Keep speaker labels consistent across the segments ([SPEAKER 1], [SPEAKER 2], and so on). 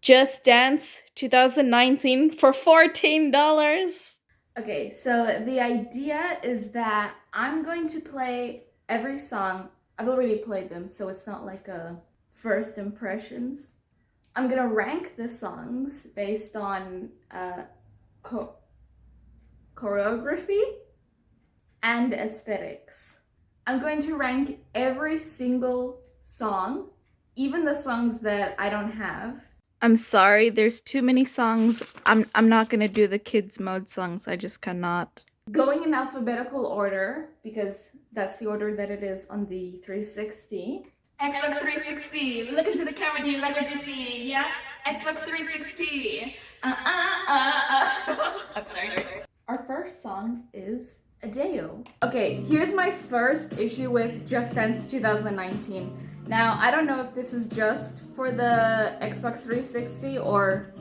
[SPEAKER 1] Just Dance 2019 for $14.
[SPEAKER 2] Okay, so the idea is that I'm going to play every song. I've already played them, so it's not like a first impressions. I'm gonna rank the songs based on choreography and aesthetics. I'm going to rank every single song, even the songs that I don't have.
[SPEAKER 1] I'm sorry, there's too many songs. I'm not gonna do the kids mode songs. I just cannot.
[SPEAKER 2] Going in alphabetical order, because that's the order that it is on the 360. Xbox 360, look into the camera, do you like what you see? Yeah? Xbox 360. I'm sorry. Our first song is Adeo. Okay, here's my first issue with Just Dance 2019. Now, I don't know if this is just for the Xbox 360 or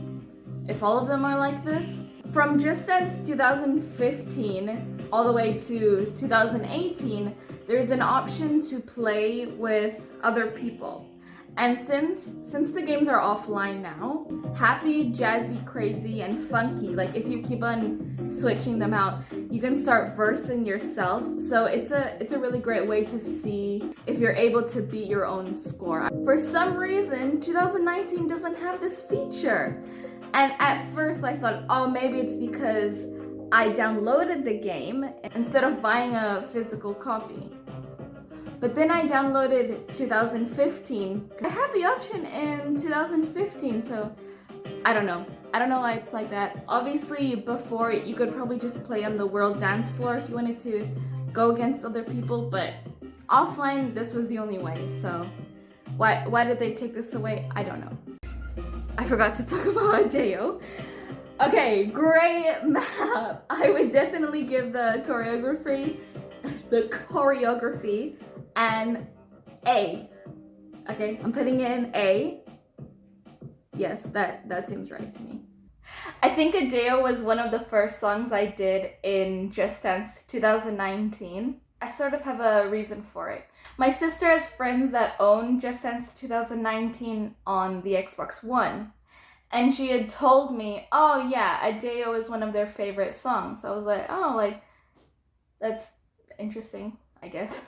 [SPEAKER 2] if all of them are like this. From Just Dance 2015 all the way to 2018, there's an option to play with other people. And since the games are offline now, happy, jazzy, crazy, and funky, like if you keep on switching them out, you can start versing yourself. So it's a really great way to see if you're able to beat your own score. For some reason, 2019 doesn't have this feature. And at first I thought, oh, maybe it's because I downloaded the game instead of buying a physical copy. But then I downloaded 2015. I have the option in 2015, so I don't know. I don't know why it's like that. Obviously, before you could probably just play on the world dance floor if you wanted to go against other people, but offline, this was the only way. So why did they take this away? I don't know. I forgot to talk about Adeo. Okay, great map. I would definitely give the choreography an A. Okay, I'm putting in A. Yes, that seems right to me. I think Adeo was one of the first songs I did in Just Dance 2019. I sort of have a reason for it. My sister has friends that own Just Dance 2019 on the Xbox One. And she had told me, oh yeah, Adeo is one of their favorite songs. So I was like, oh, like, that's interesting, I guess.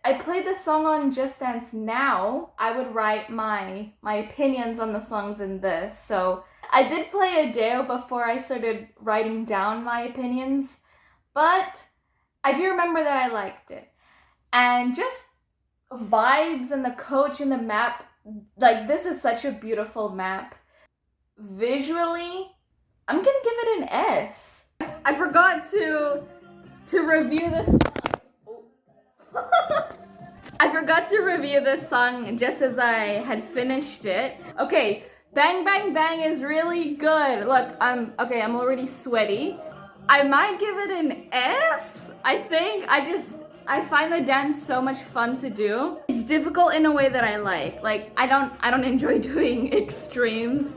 [SPEAKER 2] I played the song on Just Dance now. I would write my opinions on the songs in this. So I did play Adeo before I started writing down my opinions. But I do remember that I liked it. And just vibes and the coach and the map, like this is such a beautiful map. Visually, I'm gonna give it an S. I forgot to review this song. I forgot to review this song just as I had finished it. Okay, Bang Bang Bang is really good. Look, I'm already sweaty. I might give it an S, I think. I find the dance so much fun to do. It's difficult in a way that I like. Like, I don't enjoy doing extremes.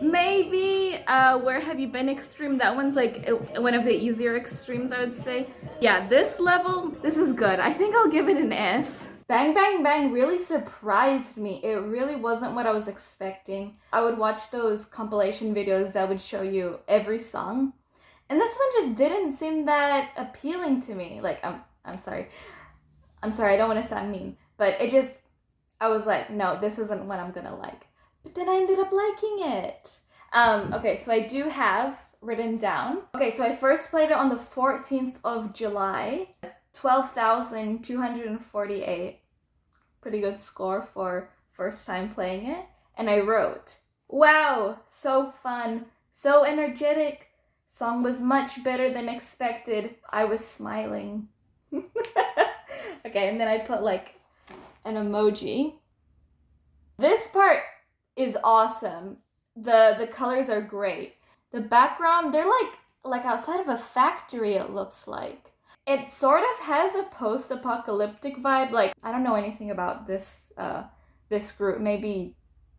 [SPEAKER 2] Maybe Where Have You Been Extreme? That one's like one of the easier extremes, I would say. Yeah, this level, this is good. I think I'll give it an S. Bang Bang Bang really surprised me. It really wasn't what I was expecting. I would watch those compilation videos that would show you every song. And this one just didn't seem that appealing to me. Like, I'm sorry. I'm sorry, I don't want to sound mean. But I was like, no, this isn't what I'm gonna like. But then I ended up liking it. Okay, so I do have written down. Okay, so I first played it on the 14th of July. 12,248. Pretty good score for first time playing it. And I wrote, wow, so fun, so energetic. Song was much better than expected. I was smiling. Okay, and then I put like an emoji. This part is awesome. The colors are great. The background, they're like outside of a factory, it looks like. It sort of has a post-apocalyptic vibe. Like, I don't know anything about this group. Maybe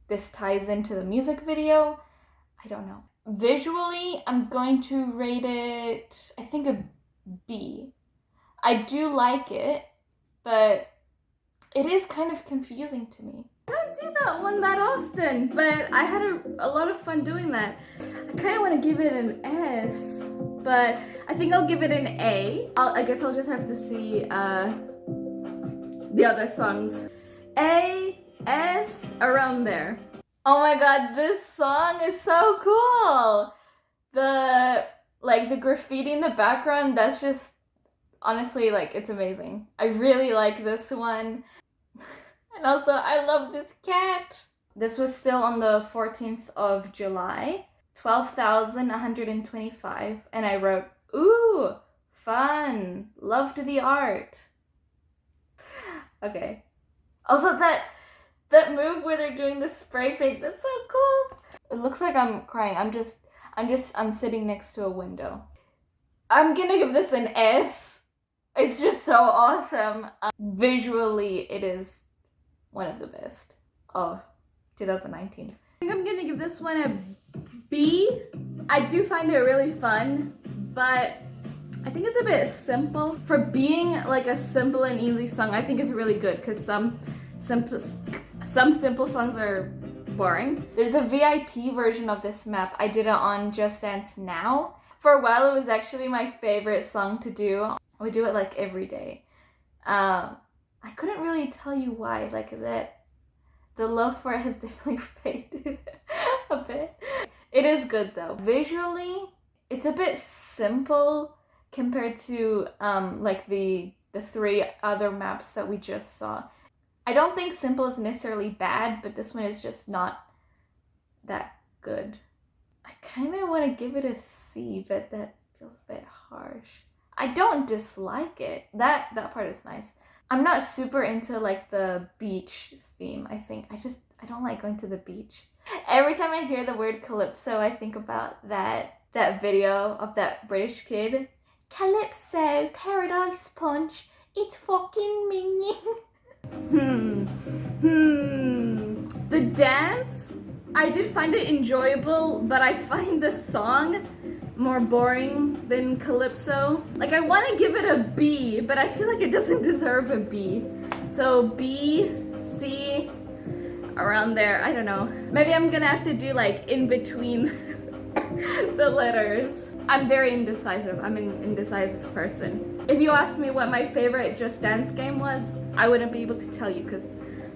[SPEAKER 2] this ties into the music video. I don't know. Visually, I'm going to rate it, I think, a B. I do like it, but it is kind of confusing to me. I don't do that one that often, but I had a lot of fun doing that. I kind of want to give it an S, but I think I'll give it an A. I guess I'll just have to see the other songs. A, S, around there. Oh my god, this song is so cool! The graffiti in the background, that's just honestly, like, it's amazing. I really like this one. And also, I love this cat. This was still on the 14th of July, 12,125, and I wrote, ooh, fun, loved the art. Okay. Also, that move where they're doing the spray paint, that's so cool. It looks like I'm crying. I'm sitting next to a window. I'm gonna give this an S. It's just so awesome. Visually, it is one of the best of 2019. I think I'm gonna give this one a B. I do find it really fun, but I think it's a bit simple. For being like a simple and easy song, I think it's really good because some simple songs are boring. There's a VIP version of this map. I did it on Just Dance Now. For a while, it was actually my favorite song to do. I would do it like every day. I couldn't really tell you why, like that the love for it has definitely faded a bit. It is good though. Visually, it's a bit simple compared to like the three other maps that we just saw. I don't think simple is necessarily bad, but this one is just not that good. I kind of want to give it a C, but that feels a bit harsh. I don't dislike it. That part is nice. I'm not super into like the beach theme, I think. I don't like going to the beach. Every time I hear the word calypso, I think about that video of that British kid. Calypso, Paradise Punch, it's fucking minging. The dance, I did find it enjoyable, but I find the song more boring than Calypso. Like, I want to give it a B, but I feel like it doesn't deserve a B. So B, C, around there, I don't know. Maybe I'm gonna have to do like in between the letters. I'm very indecisive. I'm an indecisive person. If you asked me what my favorite Just Dance game was, I wouldn't be able to tell you because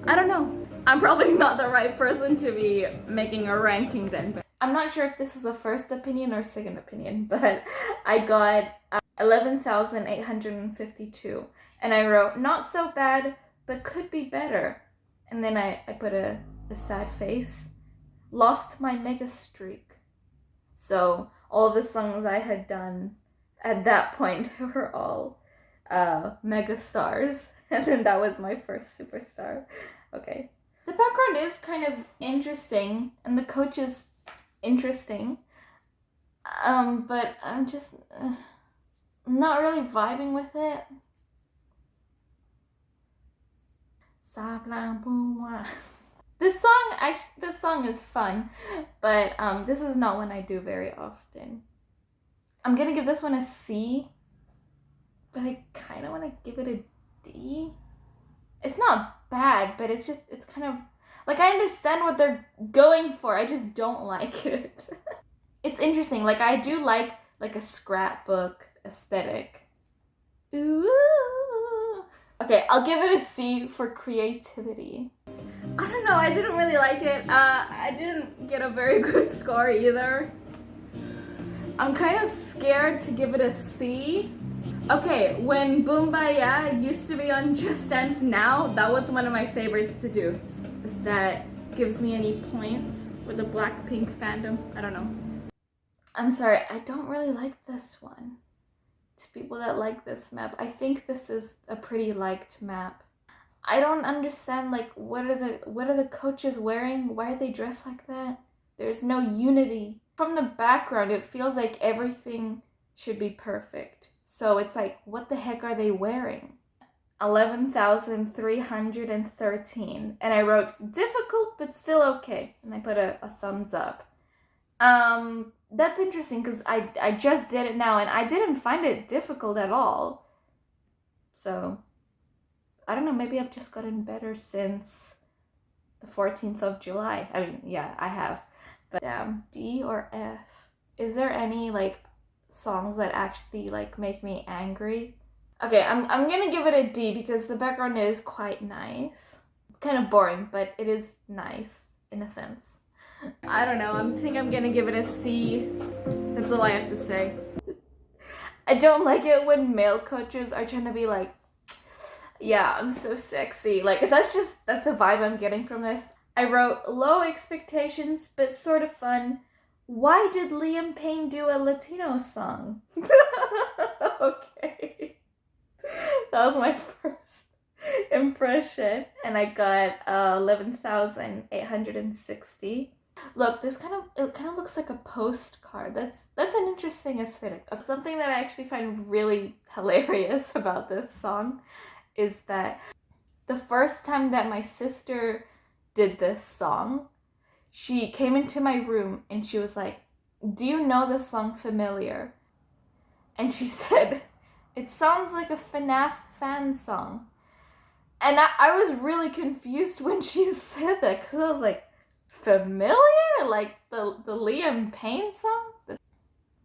[SPEAKER 2] I don't know. I'm probably not the right person to be making a ranking then. I'm not sure if this is a first opinion or second opinion, but I got 11,852 and I wrote, not so bad, but could be better. And then I put a sad face. Lost my mega streak. So all the songs I had done at that point were all mega stars. And then that was my first superstar. Okay. The background is kind of interesting and the coach is interesting. But I'm just not really vibing with it. This song is fun, but this is not one I do very often. I'm gonna give this one a C, but I kind of want to give it a D. It's not bad, but it's kind of like, I understand what they're going for. I just don't like it. It's interesting. Like, I do like a scrapbook aesthetic. Ooh. Okay, I'll give it a C for creativity. I don't know, I didn't really like it. I didn't get a very good score either. I'm kind of scared to give it a C. Okay, when Boom Baya used to be on Just Dance Now, that was one of my favorites to do. If that gives me any points with the Blackpink fandom, I don't know. I'm sorry, I don't really like this one. To people that like this map, I think this is a pretty liked map. I don't understand, like, what are the coaches wearing? Why are they dressed like that? There's no unity. From the background, it feels like everything should be perfect. So it's like, what the heck are they wearing? 11,313. And I wrote, difficult, but still okay. And I put a thumbs up. That's interesting because I just did it now and I didn't find it difficult at all. So, I don't know, maybe I've just gotten better since
[SPEAKER 1] the 14th of July. I mean, yeah, I have. But D or F? Is there any like songs that actually like make me angry? Okay, I'm gonna give it a D because the background is quite nice. Kind of boring, but it is nice in a sense.
[SPEAKER 2] I don't know. I think I'm gonna give it a C. That's all I have to say.
[SPEAKER 1] I don't like it when male coaches are trying to be like, yeah, I'm so sexy. Like, that's the vibe I'm getting from this. I wrote low expectations, but sort of fun. Why did Liam Payne do a Latino song? Okay. That was my first impression. And I got 11,860. Look, it kind of looks like a postcard. That's an interesting aesthetic. Something that I actually find really hilarious about this song is that the first time that my sister did this song, she came into my room and she was like, "Do you know this song Familiar?" And she said, "It sounds like a FNAF fan song." And I was really confused when she said that because I was like, Familiar? Like the Liam Payne song?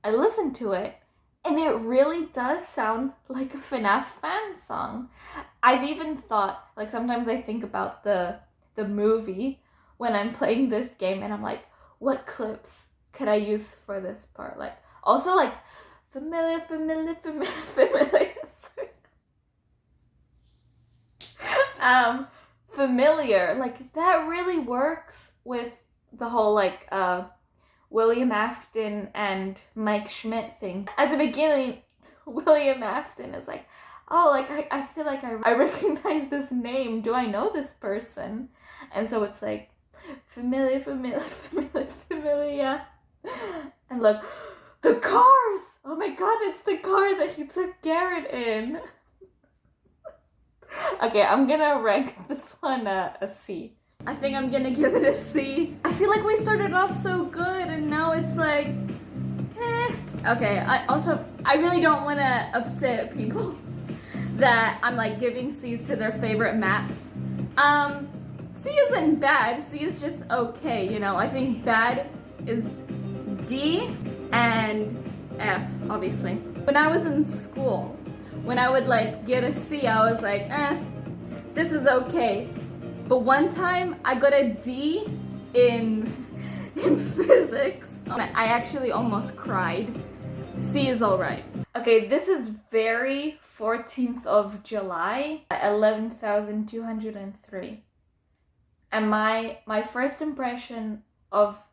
[SPEAKER 1] I listened to it and it really does sound like a FNAF fan song. I've even thought, like sometimes I think about the movie when I'm playing this game and I'm like, what clips could I use for this part? Like also like familiar. Familiar, like that really works with the whole like William Afton and Mike Schmidt thing. At the beginning, William Afton is like, oh, like I feel like I recognize this name. Do I know this person? And so it's like familiar. And look, the cars! Oh my god, it's the car that he took Garrett in. Okay, I'm gonna rank this one a C.
[SPEAKER 2] I think I'm gonna give it a C. I feel like we started off so good and now it's like, eh. Okay, I really don't want to upset people that I'm like giving C's to their favorite maps. C isn't bad, C is just okay, you know. I think bad is D and F, obviously. When I was in school, when I would like get a C, I was like, this is okay. But one time I got a D in physics. I actually almost cried. C is alright.
[SPEAKER 1] Okay, this is very 14th of July, 11,203. And my first impression of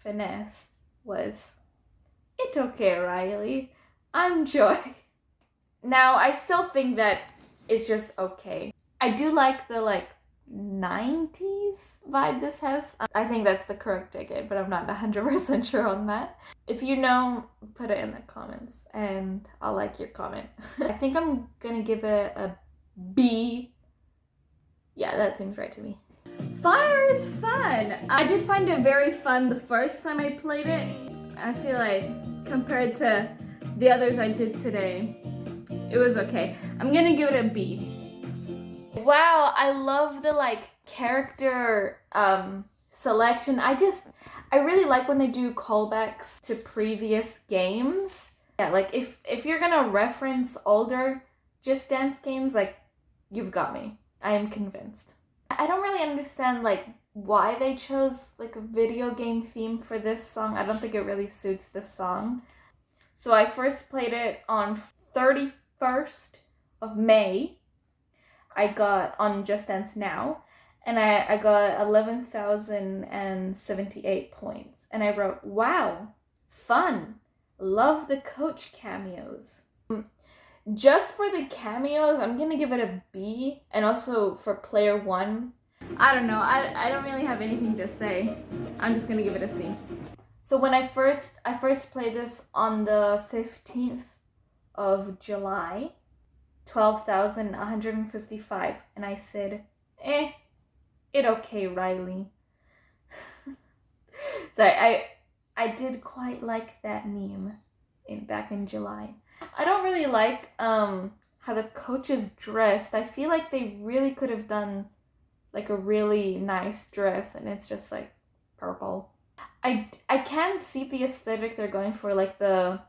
[SPEAKER 1] finesse was, it's okay, Riley. I'm Joy. Now, I still think that it's just okay. I do like the like 90s vibe this has. I think that's the correct ticket, but I'm not 100% sure on that. If you know, put it in the comments and I'll like your comment. I think I'm gonna give it a B. Yeah, that seems right to me.
[SPEAKER 2] Fire is fun. I did find it very fun the first time I played it. I feel like compared to the others I did today, it was okay. I'm gonna give it a B.
[SPEAKER 1] Wow, I love the like character selection. I really like when they do callbacks to previous games. Yeah, like if you're gonna reference older Just Dance games, like you've got me. I am convinced. I don't really understand like why they chose like a video game theme for this song. I don't think it really suits the song. So I first played it on 31st of May. I got on Just Dance Now, and I got 11,078 points. And I wrote, wow, fun, love the coach cameos. Just for the cameos, I'm gonna give it a B, and also for player one.
[SPEAKER 2] I don't know, I don't really have anything to say. I'm just gonna give it a C.
[SPEAKER 1] So when I first played this on the 15th of July, 12,155, and I said, it okay, Riley. So I did quite like that meme back in July. I don't really like how the coaches dressed. I feel like they really could have done like a really nice dress, and it's just like purple. I can see the aesthetic they're going for, like the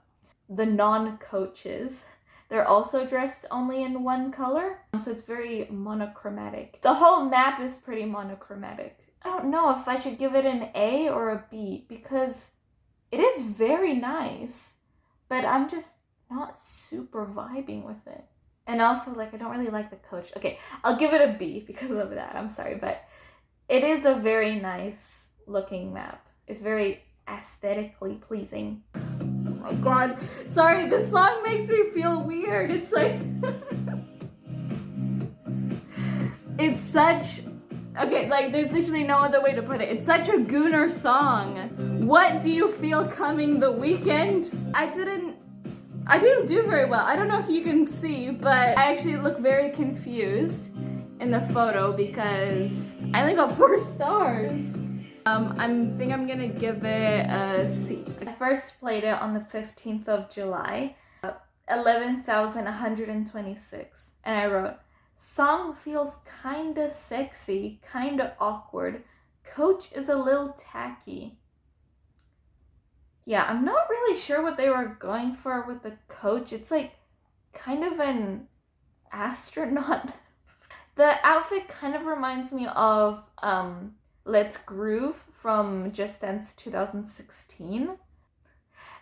[SPEAKER 1] non-coaches. They're also dressed only in one color, so it's very monochromatic. The whole map is pretty monochromatic. I don't know if I should give it an A or a B because it is very nice, but I'm just not super vibing with it. And also, like, I don't really like the coach. Okay, I'll give it a B because of that. I'm sorry, but it is a very nice looking map. It's very aesthetically pleasing.
[SPEAKER 2] Oh my god. Sorry, this song makes me feel weird. It's like it's such okay, like there's literally no other way to put it. It's such a gooner song. What do you feel coming the weekend? I didn't do very well. I don't know if you can see, but I actually look very confused in the photo because I only got 4 stars. I think I'm gonna give it a C.
[SPEAKER 1] I first played it on the 15th of July, 11,126, and I wrote, song feels kinda sexy, kinda awkward. Coach is a little tacky. Yeah, I'm not really sure what they were going for with the coach. It's like kind of an astronaut. The outfit kind of reminds me of Let's Groove from Just Dance 2016.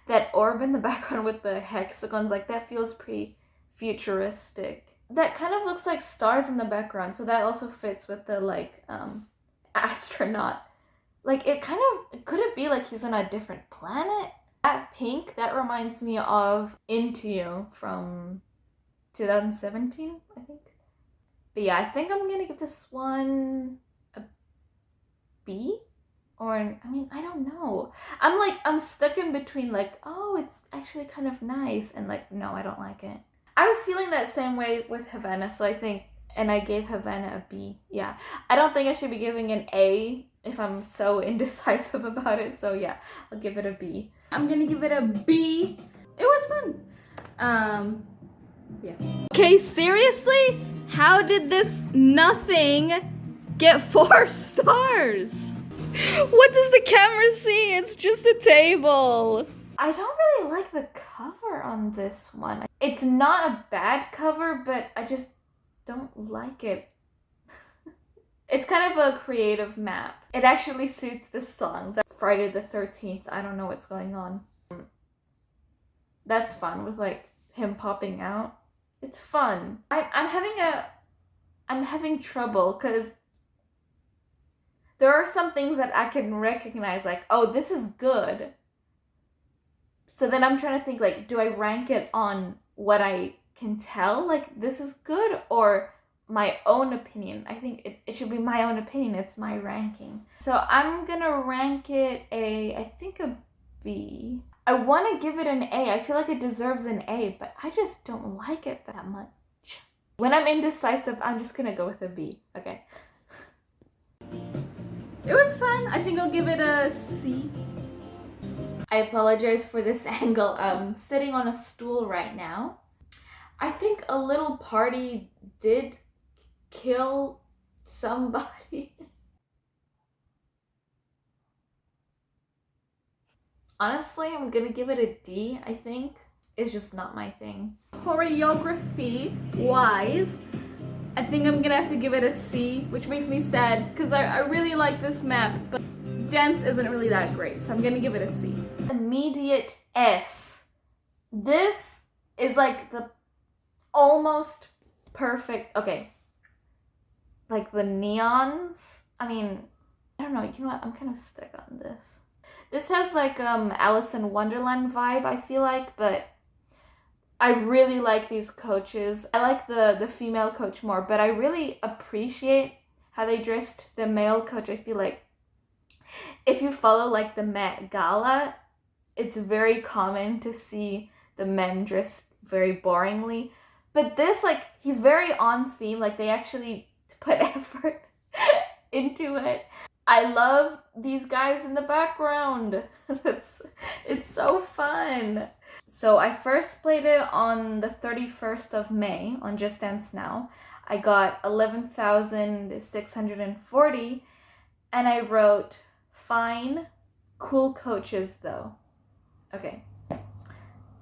[SPEAKER 1] That orb in the background with the hexagons, like that feels pretty futuristic. That kind of looks like stars in the background, so that also fits with the like astronaut. Like it kind of, could it be like he's on a different planet? That pink, that reminds me of Into You from 2017, I think. But yeah, I think I'm gonna give this one a B? Or, I mean, I don't know. I'm stuck in between like, oh, it's actually kind of nice, and like, no, I don't like it. I was feeling that same way with Havana, so I think, and I gave Havana a B. Yeah, I don't think I should be giving an A if I'm so indecisive about it, so yeah, I'll give it a B.
[SPEAKER 2] I'm gonna give it a B. It was fun. Yeah. Okay, seriously? How did this nothing get 4 stars? What does the camera see? It's just a table.
[SPEAKER 1] I don't really like the cover on this one. It's not a bad cover, but I just don't like it. It's kind of a creative map. It actually suits this song. That's Friday the 13th. I don't know what's going on. That's fun with like him popping out. It's fun. I'm having trouble because there are some things that I can recognize, like, oh, this is good. So then I'm trying to think, like, do I rank it on what I can tell, like, this is good, or my own opinion? I think it should be my own opinion. It's my ranking. So I'm gonna rank it I think a B. I want to give it an A. I feel like it deserves an A, but I just don't like it that much. When I'm indecisive, I'm just gonna go with a B. Okay.
[SPEAKER 2] It was fun. I think I'll give it a C.
[SPEAKER 1] I apologize for this angle. I'm sitting on a stool right now. I think a little party did kill somebody. Honestly, I'm gonna give it a D, I think. It's just not my thing.
[SPEAKER 2] Choreography wise, I think I'm gonna have to give it a C, which makes me sad because I really like this map, but dance isn't really that great, so I'm gonna give it a C.
[SPEAKER 1] Immediate S. This is like the almost perfect, okay, like the neons. I mean, I don't know, you know what, I'm kind of stuck on this. This has like Alice in Wonderland vibe, I feel like, but I really like these coaches. I like the female coach more, but I really appreciate how they dressed the male coach. I feel like if you follow like the Met Gala, it's very common to see the men dressed very boringly. But this, like, he's very on theme. Like, they actually put effort into it. I love these guys in the background. It's so fun. So I first played it on the 31st of May on Just Dance Now. I got 11,640, and I wrote, fine, cool coaches though. Okay,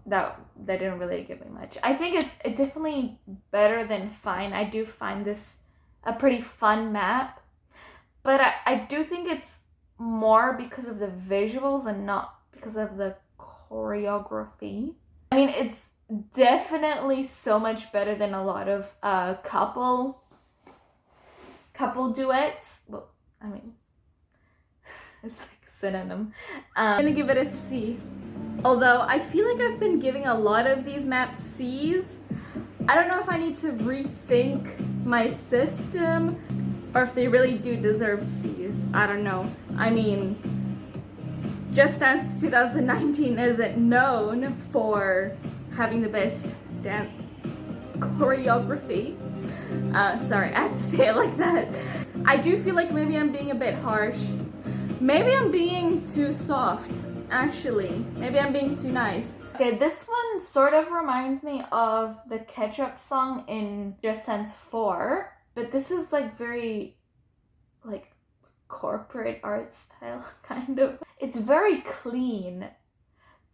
[SPEAKER 1] that didn't really give me much. I think it's definitely better than fine. I do find this a pretty fun map, but I do think it's more because of the visuals and not because of the choreography. I mean, it's definitely so much better than a lot of couple duets. Well, I mean, it's like synonym.
[SPEAKER 2] I'm gonna give it a C. Although I feel like I've been giving a lot of these maps C's. I don't know if I need to rethink my system or if they really do deserve C's. I don't know. I mean, Just Dance 2019 isn't known for having the best dance choreography. Sorry, I have to say it like that. I do feel like maybe I'm being a bit harsh. Maybe I'm being too soft, actually. Maybe I'm being too nice.
[SPEAKER 1] Okay, this one sort of reminds me of the Ketchup song in Just Dance 4, but this is like very like corporate art style, kind of. It's very clean,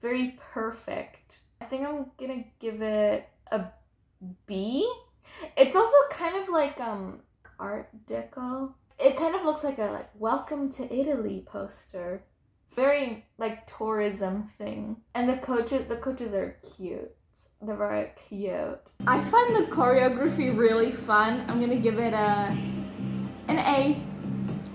[SPEAKER 1] very perfect. I think I'm gonna give it a B. It's also kind of like art deco. It kind of looks like a like welcome to Italy poster. Very like tourism thing. And the coaches are cute. They're very cute.
[SPEAKER 2] I find the choreography really fun. I'm gonna give it an A.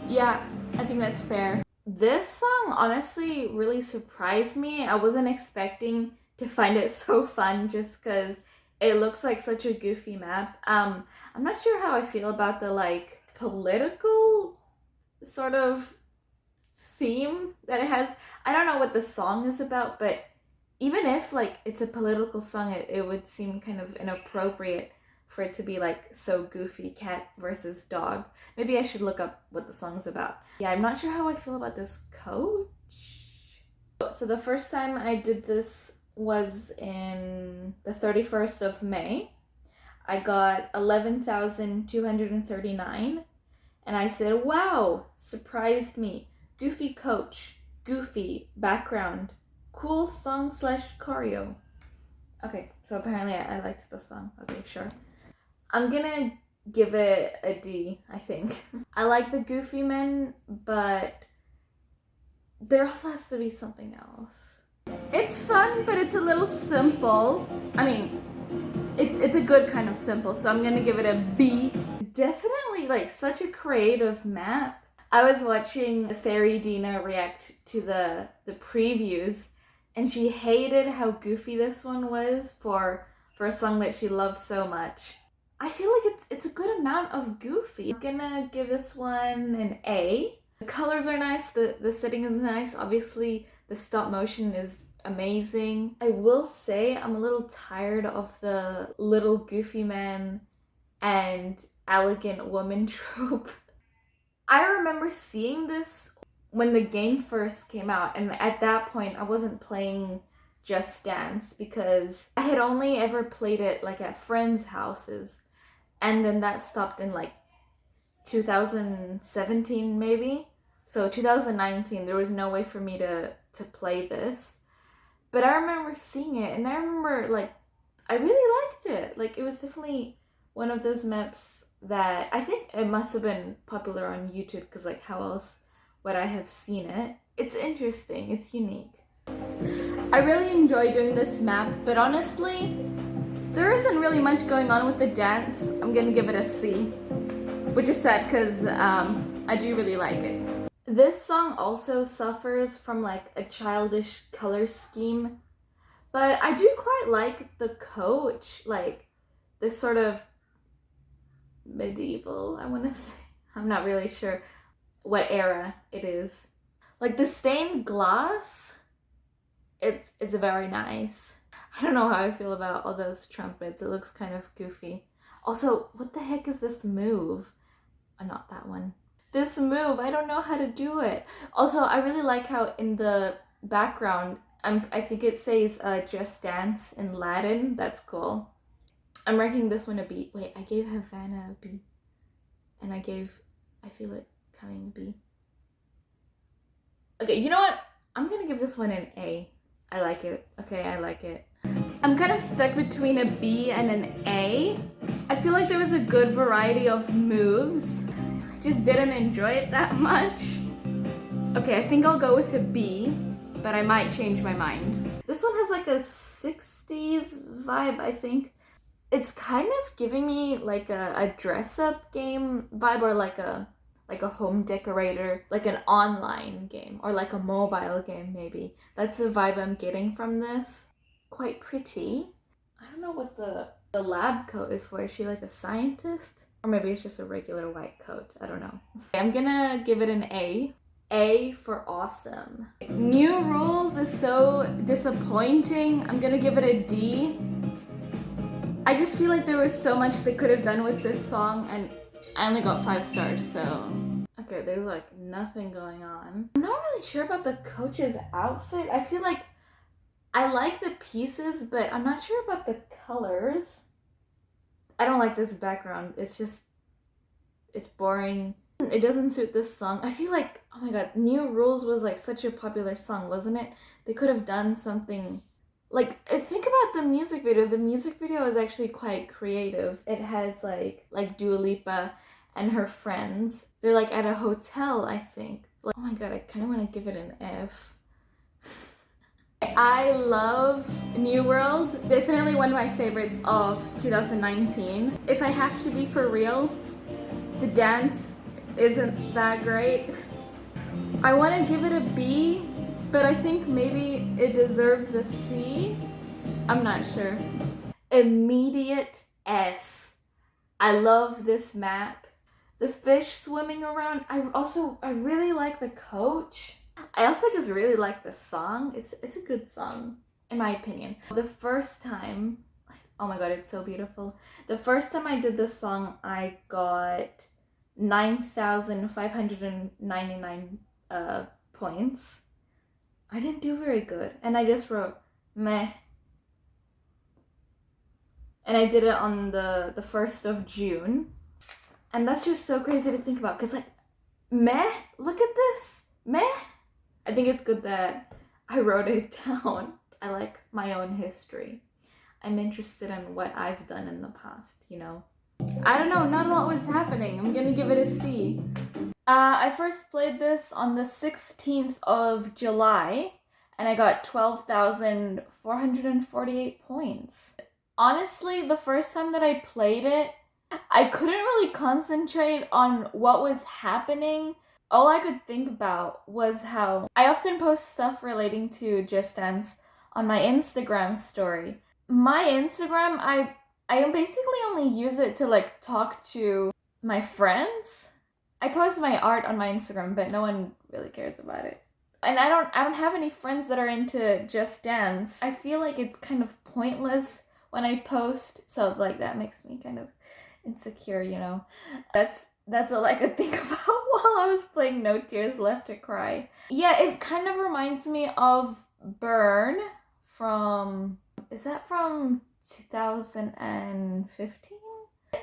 [SPEAKER 2] Yeah, I think that's fair.
[SPEAKER 1] This song honestly really surprised me. I wasn't expecting to find it so fun just because it looks like such a goofy map. I'm not sure how I feel about the like political sort of theme that it has. I don't know what the song is about, but even if like it's a political song, it would seem kind of inappropriate for it to be like so goofy, cat versus dog. Maybe I should look up what the song's about. Yeah, I'm not sure how I feel about this coach. So the first time I did this was in the 31st of May. I got 11,239, and I said, wow, surprised me. Goofy coach, goofy background, cool song / choreo. Okay, so apparently I liked the song. Okay, sure. I'm gonna give it a D, I think. I like the goofy men, but there also has to be something else.
[SPEAKER 2] It's fun, but it's a little simple. I mean, it's a good kind of simple, so I'm gonna give it a B.
[SPEAKER 1] Definitely like such a creative map. I was watching Fairy Dina react to the previews, and she hated how goofy this one was for a song that she loves so much. I feel like it's a good amount of goofy. I'm gonna give this one an A. The colors are nice, the setting is nice. Obviously, the stop motion is amazing. I will say I'm a little tired of the little goofy man and elegant woman trope. I remember seeing this when the game first came out, and at that point I wasn't playing Just Dance because I had only ever played it like at friends' houses, and then that stopped in like 2017 maybe. So 2019 there was no way for me to play this. But I remember seeing it, and I remember like I really liked it. Like it was definitely one of those maps that I think it must have been popular on YouTube because like how else would I have seen it? It's interesting, it's unique.
[SPEAKER 2] I really enjoy doing this map, but honestly, there isn't really much going on with the dance. I'm gonna give it a C, which is sad because I do really like it.
[SPEAKER 1] This song also suffers from like a childish color scheme, but I do quite like the coach, like this sort of medieval, I want to say. I'm not really sure what era it is. Like the stained glass, it's very nice. I don't know how I feel about all those trumpets. It looks kind of goofy. Also, what the heck is this move? Oh, not that one. This move, I don't know how to do it. Also, I really like how in the background, I think it says Just Dance in Latin. That's cool. I'm ranking this one a B. Wait, I gave Havana a B. And I Feel It Coming a B. Okay, you know what? I'm gonna give this one an A. I like it. Okay, I like it. I'm kind of stuck between a B and an A. I feel like there was a good variety of moves. I just didn't enjoy it that much. Okay, I think I'll go with a B, but I might change my mind. This one has like a 60s vibe, I think. It's kind of giving me like a dress-up game vibe, or like a home decorator, like an online game, or like a mobile game maybe. That's the vibe I'm getting from this. Quite pretty. I don't know what the lab coat is for. Is she like a scientist? Or maybe it's just a regular white coat. I don't know. I'm gonna give it an A. A for awesome. New Rules is so disappointing. I'm gonna give it a D. I just feel like there was so much they could have done with this song, and I only got 5 stars, so. Okay, there's like nothing going on. I'm not really sure about the coach's outfit. I feel like I like the pieces, but I'm not sure about the colors. I don't like this background. It's boring. It doesn't suit this song. I feel like, oh my god, New Rules was like such a popular song, wasn't it? They could have done something. Like, think about the music video. The music video is actually quite creative. It has like Dua Lipa and her friends. They're like at a hotel, I think. Like, oh my god, I kind of want to give it an F. I love New World. Definitely one of my favorites of 2019. If I have to be for real, the dance isn't that great. I want to give it a B, but I think maybe it deserves a C. I'm not sure. Immediate S. I love this map. The fish swimming around. I really like the coach. I also just really like the song. It's a good song, in my opinion. The first time, oh my god, it's so beautiful. The first time I did this song, I got 9,599 points. I didn't do very good, and I just wrote meh. And I did it on the 1st of June. And that's just so crazy to think about, because like, meh, look at this, meh. I think it's good that I wrote it down. I like my own history. I'm interested in what I've done in the past, you know? I don't know, not a lot was happening. I'm gonna give it a C. I first played this on the 16th of July, and I got 12,448 points. Honestly, the first time that I played it, I couldn't really concentrate on what was happening. All I could think about was how I often post stuff relating to Just Dance on my Instagram story. My Instagram, I basically only use it to like talk to my friends. I post my art on my Instagram, but no one really cares about it. And I don't have any friends that are into Just Dance. I feel like it's kind of pointless when I post, so like that makes me kind of insecure, you know. That's all I could think about while I was playing No Tears Left to Cry. Yeah, it kind of reminds me of Burn from, is that from 2015?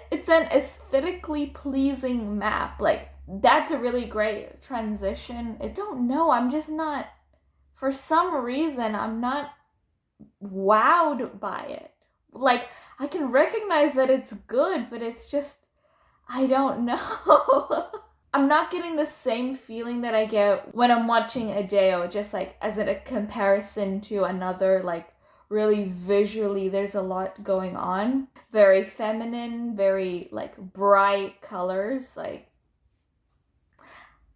[SPEAKER 1] It's an aesthetically pleasing map. Like, that's a really great transition. I don't know, I'm just not, for some reason, I'm not wowed by it. Like, I can recognize that it's good, but it's just, I don't know. I'm not getting the same feeling that I get when I'm watching Adeo, just like as a comparison to another, like really visually there's a lot going on. Very feminine, very like bright colors. Like,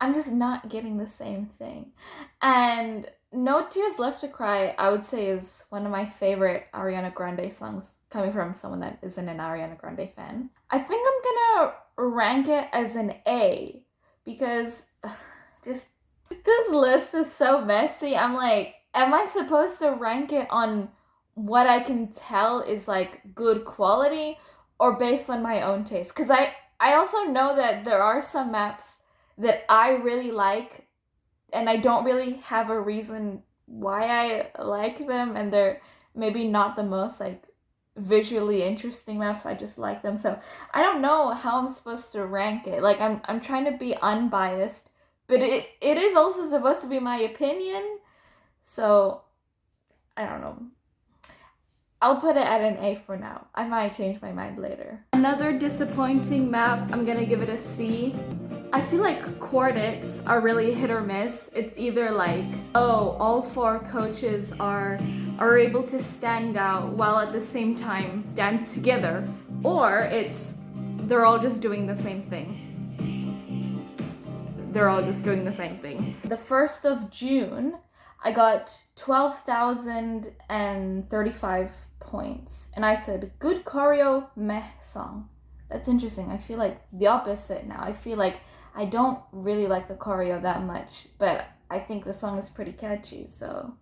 [SPEAKER 1] I'm just not getting the same thing. And No Tears Left to Cry, I would say, is one of my favorite Ariana Grande songs, coming from someone that isn't an Ariana Grande fan. I think I'm gonna rank it as an A, because just this list is so messy. I'm like, am I supposed to rank it on what I can tell is like good quality, or based on my own taste? Because I also know that there are some maps that I really like, and I don't really have a reason why I like them, and they're maybe not the most like visually interesting maps. I just like them. So I don't know how I'm supposed to rank it. Like I'm trying to be unbiased, but it is also supposed to be my opinion. So I don't know. I'll put it at an A for now. I might change my mind later. Another disappointing map, I'm gonna give it a C. I feel like quartets are really hit or miss. It's either like, oh, all four coaches are able to stand out while at the same time dance together, or it's they're all just doing the same thing. They're all just doing the same thing. The 1st of June, I got 12,035 points. And I said, good choreo, meh song. That's interesting. I feel like the opposite now. I feel like I don't really like the choreo that much, but I think the song is pretty catchy, so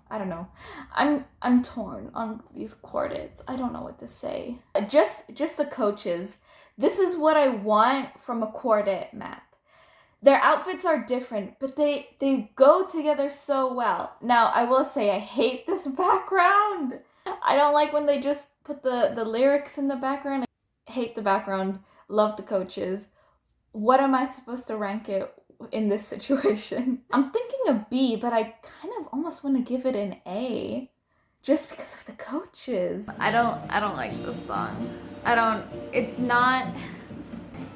[SPEAKER 1] I don't know. I'm torn on these quartets. I don't know what to say. Just the coaches. This is what I want from a quartet map. Their outfits are different, but they go together so well. Now, I will say I hate this background. I don't like when they just put the lyrics in the background. I hate the background. Love the coaches. What am I supposed to rank it in this situation? I'm thinking a B, but I kind of almost want to give it an A just because of the coaches. I don't like this song. It's not.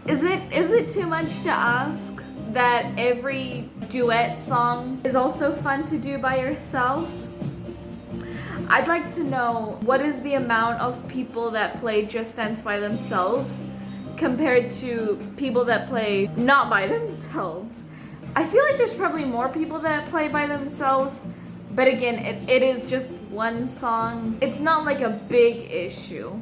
[SPEAKER 1] Is it too much to ask that every duet song is also fun to do by yourself? I'd like to know, what is the amount of people that play Just Dance by themselves compared to people that play not by themselves? I feel like there's probably more people that play by themselves, but again, it is just one song. It's not like a big issue.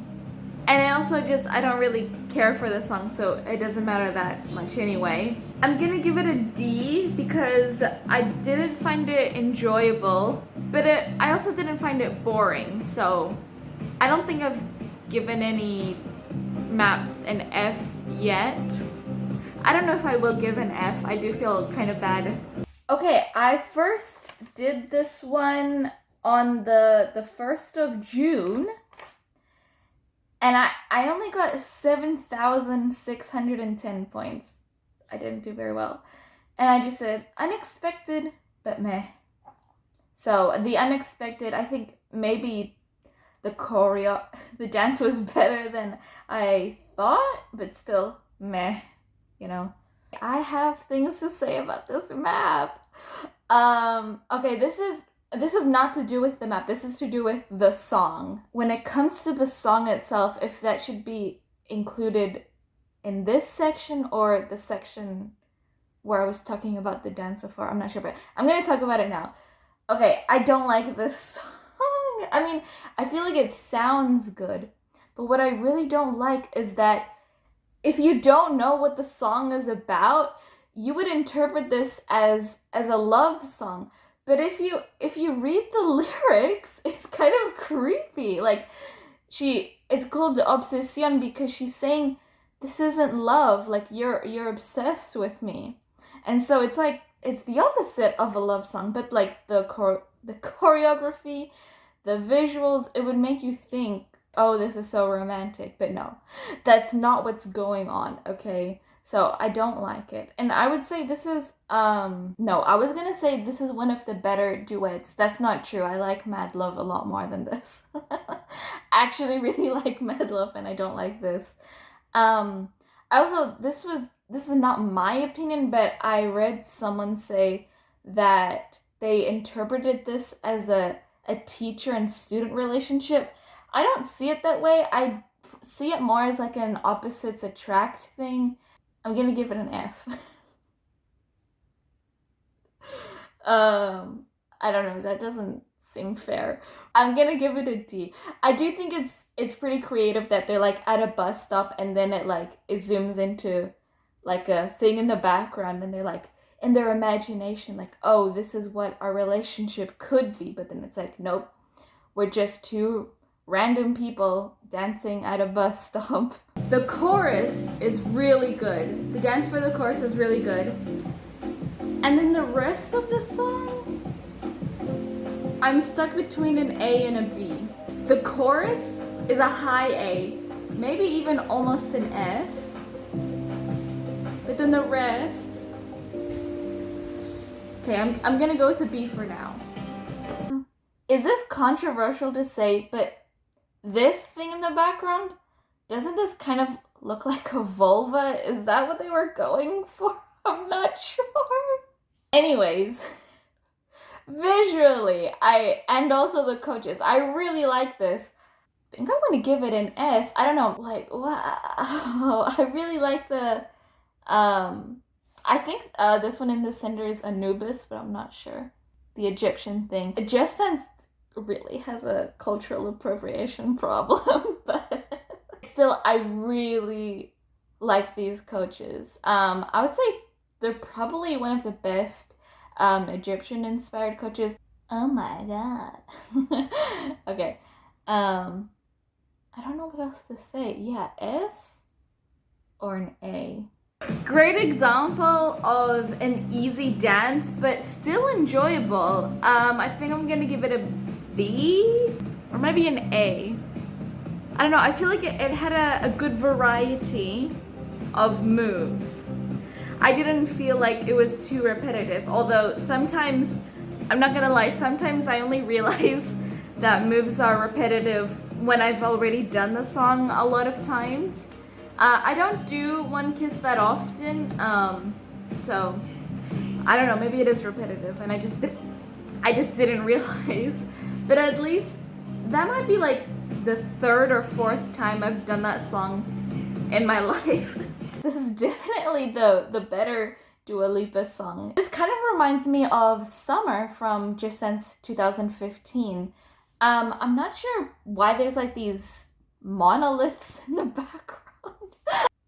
[SPEAKER 1] And I don't really care for the song, so it doesn't matter that much anyway. I'm gonna give it a D because I didn't find it enjoyable, but I also didn't find it boring, so I don't think I've given any maps an F yet. I don't know if I will give an F. I do feel kind of bad. Okay, I first did this one on the 1st of June. And I only got 7,610 points. I didn't do very well. And I just said, unexpected, but meh. So the unexpected, I think maybe the dance was better than I thought, but still meh, you know. I have things to say about this map. Okay, this is not to do with the map. This is to do with the song. When it comes to the song itself, if that should be included in this section or the section where I was talking about the dance before, I'm not sure, but I'm gonna talk about it now. Okay, I don't like this song. I mean, I feel like it sounds good, but what I really don't like is that if you don't know what the song is about, you would interpret this as a love song. But if you read the lyrics, it's kind of creepy. Like it's called obsession because she's saying this isn't love. Like you're obsessed with me, and so it's like it's the opposite of a love song. But like the choreography, the visuals, it would make you think, oh, this is so romantic. But no, that's not what's going on. Okay. So I don't like it. And I would say this is, no, I was gonna say this is one of the better duets. That's not true. I like Mad Love a lot more than this. I actually really like Mad Love and I don't like this. This is not my opinion, but I read someone say that they interpreted this as a teacher and student relationship. I don't see it that way. I see it more as like an opposites attract thing. I'm gonna give it an F. I don't know, that doesn't seem fair. I'm gonna give it a D. I do think it's pretty creative that they're like at a bus stop and then it zooms into like a thing in the background and they're like in their imagination like, oh, this is what our relationship could be, but then it's like, nope, we're just two random people dancing at a bus stop. The chorus is really good. The dance for the chorus is really good. And then the rest of the song, I'm stuck between an A and a B. The chorus
[SPEAKER 2] is a high A, maybe even almost an S. But then the rest, okay, I'm gonna go with a B for now.
[SPEAKER 1] Is this controversial to say, but this thing in the background, doesn't this kind of look like a vulva? Is that what they were going for? I'm not sure. Anyways, visually, and also the coaches, I really like this. I think I'm gonna give it an S. I don't know, like, wow. I really like the, I think this one in the center is Anubis, but I'm not sure. The Egyptian thing. It just sounds really has a cultural appropriation problem, but still, I really like these coaches. I would say they're probably one of the best Egyptian inspired coaches. Oh my god. Okay. I don't know what else to say. Yeah, S or an A.
[SPEAKER 2] Great example of an easy dance, but still enjoyable. I think I'm gonna give it a B or maybe an A. I don't know, I feel like it had a good variety of moves. I didn't feel like it was too repetitive, although sometimes, I'm not gonna lie, sometimes I only realize that moves are repetitive when I've already done the song a lot of times. I don't do One Kiss that often, so I don't know, maybe it is repetitive and I just didn't realize. But at least that might be like the third or fourth time I've done that song in my life.
[SPEAKER 1] This is definitely the better Dua Lipa song. This kind of reminds me of Summer from Just Dance 2015. I'm not sure why there's like these monoliths in the background.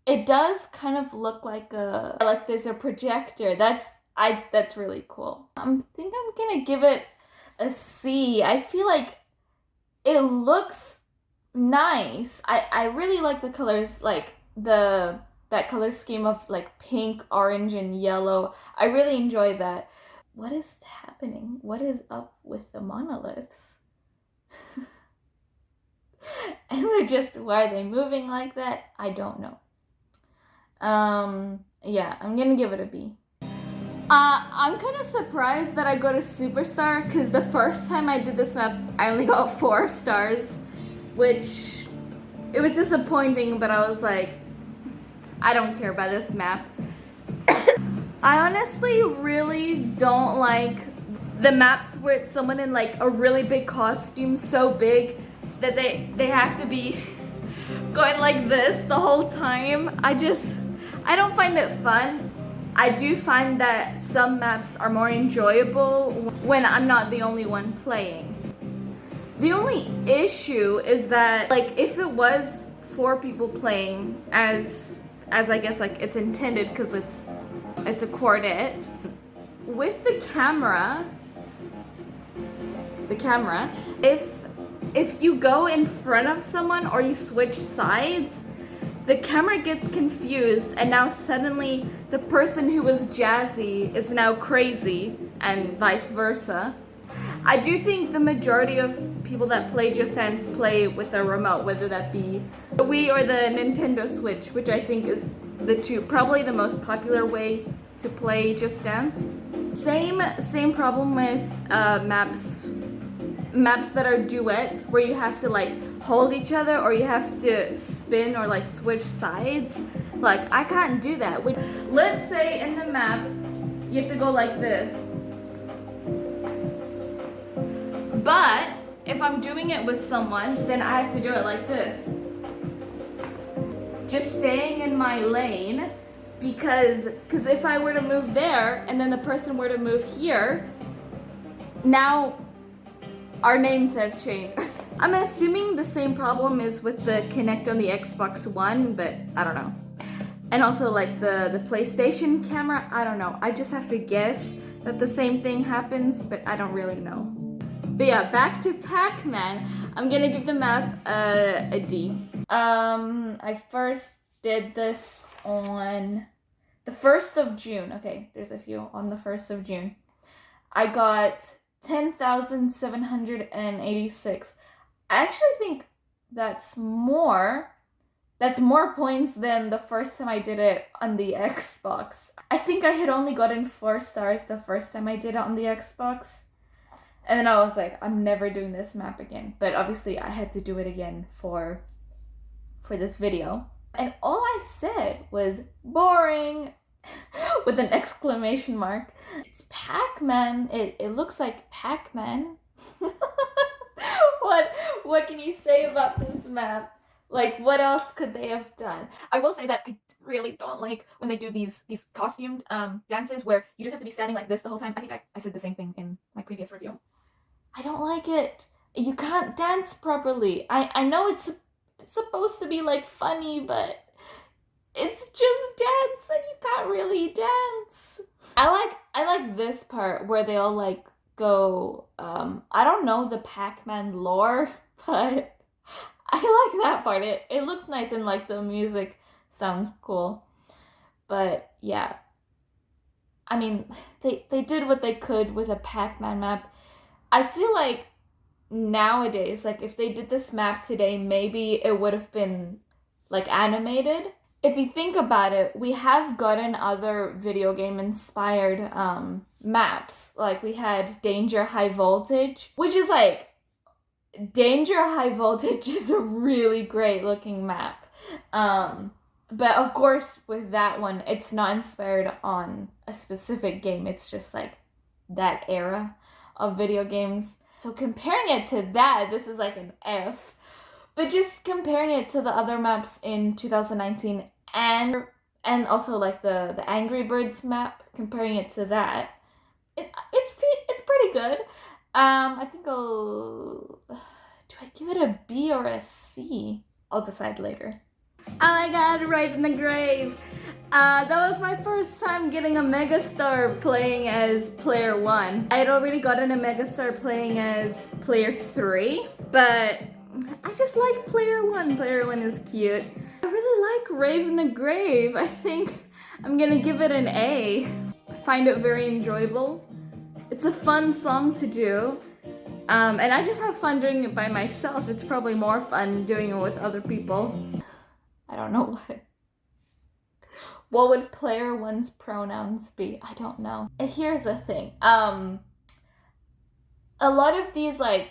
[SPEAKER 1] It does kind of look like there's a projector. That's really cool. I think I'm gonna give it a C. I feel like it looks nice. I really like the colors, like that color scheme of like pink, orange, and yellow. I really enjoy that. What is happening? What is up with the monoliths? And they're just, why are they moving like that? I don't know. Yeah, I'm gonna give it a B.
[SPEAKER 2] I'm kind of surprised that I got a superstar because the first time I did this map, I only got 4 stars, which it was disappointing, but I was like, I don't care about this map. I honestly really don't like the maps where it's someone in like a really big costume, so big that they have to be going like this the whole time. I don't find it fun. I do find that some maps are more enjoyable when I'm not the only one playing. The only issue is that like if it was 4 people playing as I guess like it's intended because it's a quartet, with the camera, if you go in front of someone or you switch sides, the camera gets confused and now suddenly the person who was jazzy is now crazy and vice versa. I do think the majority of people that play Just Dance play with a remote, whether that be the Wii or the Nintendo Switch, which I think is probably the most popular way to play Just Dance. Same problem with maps that are duets where you have to like hold each other or you have to spin or like switch sides. Like I can't do that. Let's say in the map you have to go like this, but if I'm doing it with someone, then I have to do it like this, just staying in my lane, because if I were to move there and then the person were to move here, now our names have changed. I'm assuming the same problem is with the Kinect on the Xbox One, but I don't know. And also like the PlayStation camera, I don't know. I just have to guess that the same thing happens, but I don't really know. But yeah, back to Pac-Man. I'm gonna give the map a D.
[SPEAKER 1] I first did this on the 1st of June. Okay, there's a few on the 1st of June. I got 10,786. I actually think that's more that's more points than the first time I did it on the Xbox. I think I had only gotten 4 stars the first time I did it on the Xbox. And then I was like, I'm never doing this map again. But obviously I had to do it again for this video. And all I said was boring with an exclamation mark. It's Pac-Man. It looks like Pac-Man. what can you say about this map? Like, what else could they have done? I will say that I really don't like when they do these costumed dances where you just have to be standing like this the whole time. I think I said the same thing in my previous review. I don't like it. You can't dance properly. I know it's supposed to be like funny, but it's just dance and you can't really dance. I like this part where they all like go I don't know the Pac-Man lore, but I like that part. It looks nice and like the music sounds cool. But yeah. I mean, they did what they could with a Pac-Man map. I feel like nowadays, like if they did this map today, maybe it would have been like animated. If you think about it, we have gotten other video game inspired maps. Like we had Danger High Voltage, which is like Danger High Voltage is a really great looking map. But of course, with that one, it's not inspired on a specific game. It's just like that era of video games. So comparing it to that, this is like an F. But just comparing it to the other maps in 2019 and also like the Angry Birds map, comparing it to that, it's pretty good. I think do I give it a B or a C? I'll decide later. Oh my god, Right in the Grave. That was my first time getting a Megastar playing as player 1. I had already gotten a Megastar playing as player 3, but I just like player 1. Player 1 is cute. I really like Rave in the Grave. I think I'm gonna give it an A. I find it very enjoyable. It's a fun song to do. And I just have fun doing it by myself. It's probably more fun doing it with other people. I don't know what would player 1's pronouns be? I don't know. Here's the thing. A lot of these like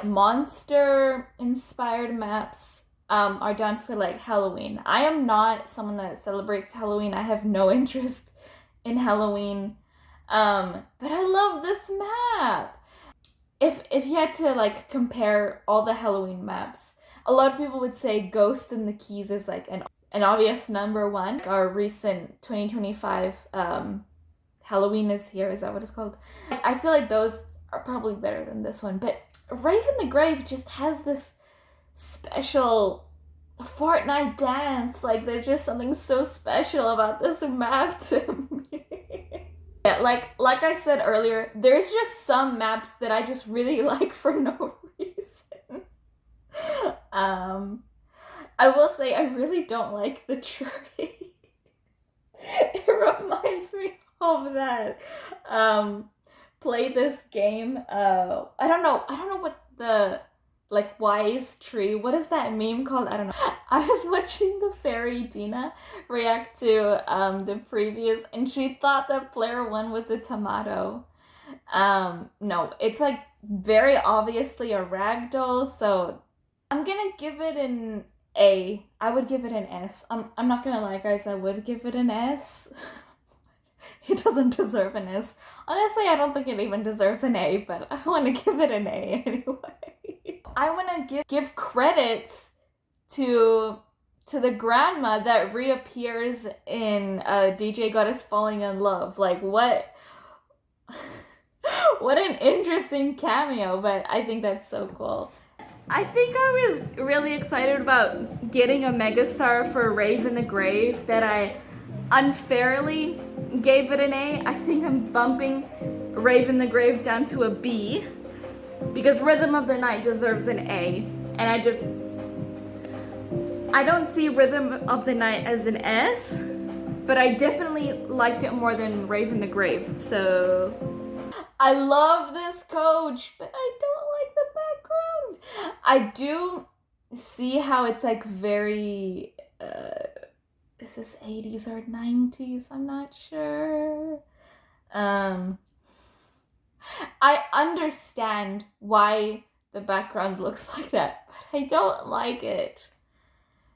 [SPEAKER 1] monster inspired maps are done for like Halloween. I am not someone that celebrates Halloween. I have no interest in Halloween. But I love this map. If you had to like compare all the Halloween maps, a lot of people would say Ghost in the Keys is like an obvious number 1. Our recent 2025 Halloween is Here, is that what it's called? I feel like those are probably better than this one, but Rave in the Grave just has this special Fortnite dance. Like there's just something so special about this map to me. Yeah, like I said earlier, there's just some maps that I just really like for no reason. I will say I really don't like the tree. It reminds me of that. Play this game. I don't know what the like wise tree. What is that meme called? I don't know. I was watching the fairy Dina react to the previous, and she thought that player 1 was a tomato. No, it's like very obviously a ragdoll. So I'm gonna give it an A. I would give it an S. I'm not gonna lie, guys. I would give it an S. It doesn't deserve an S. Honestly, I don't think it even deserves an A, but I want to give it an A anyway. I want to give credits to the grandma that reappears in DJ Goddess Falling in Love. Like, what what an interesting cameo, but I think that's so cool. I think I was really excited about getting a Megastar for Rave in the Grave that I unfairly gave it an A. I think I'm bumping Rave in the Grave down to a B because Rhythm of the Night deserves an A, and I don't see Rhythm of the Night as an S, but I definitely liked it more than Rave in the Grave. So I love this coach, but I don't like the background. I do see how it's like very, is this 80s or 90s? I'm not sure. Um, I understand why the background looks like that, but I don't like it.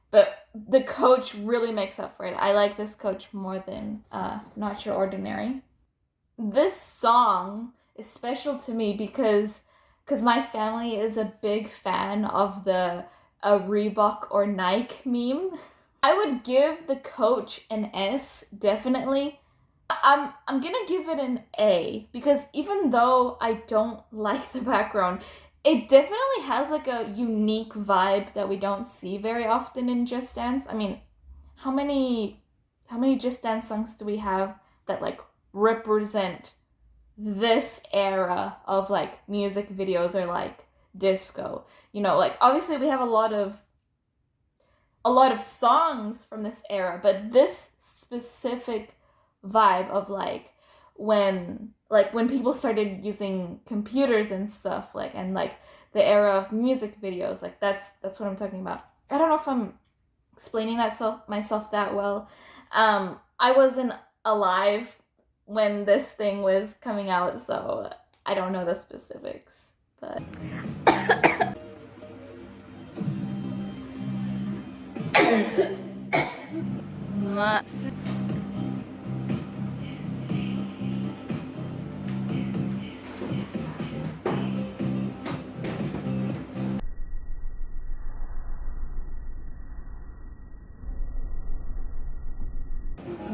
[SPEAKER 1] But the coach really makes up for it. I like this coach more than Not Your Ordinary. This song is special to me because my family is a big fan of the a Reebok or Nike meme. I would give the coach an S, definitely. I'm gonna give it an A because even though I don't like the background, it definitely has like a unique vibe that we don't see very often in Just Dance. I mean, how many how many Just Dance songs do we have that like represent this era of like music videos or like disco? You know, like obviously we have a lot of songs from this era, but this specific vibe of like when people started using computers and stuff, like, and like the era of music videos, like that's what I'm talking about. I don't know if I'm explaining that myself that well. I wasn't alive when this thing was coming out, so I don't know the specifics, but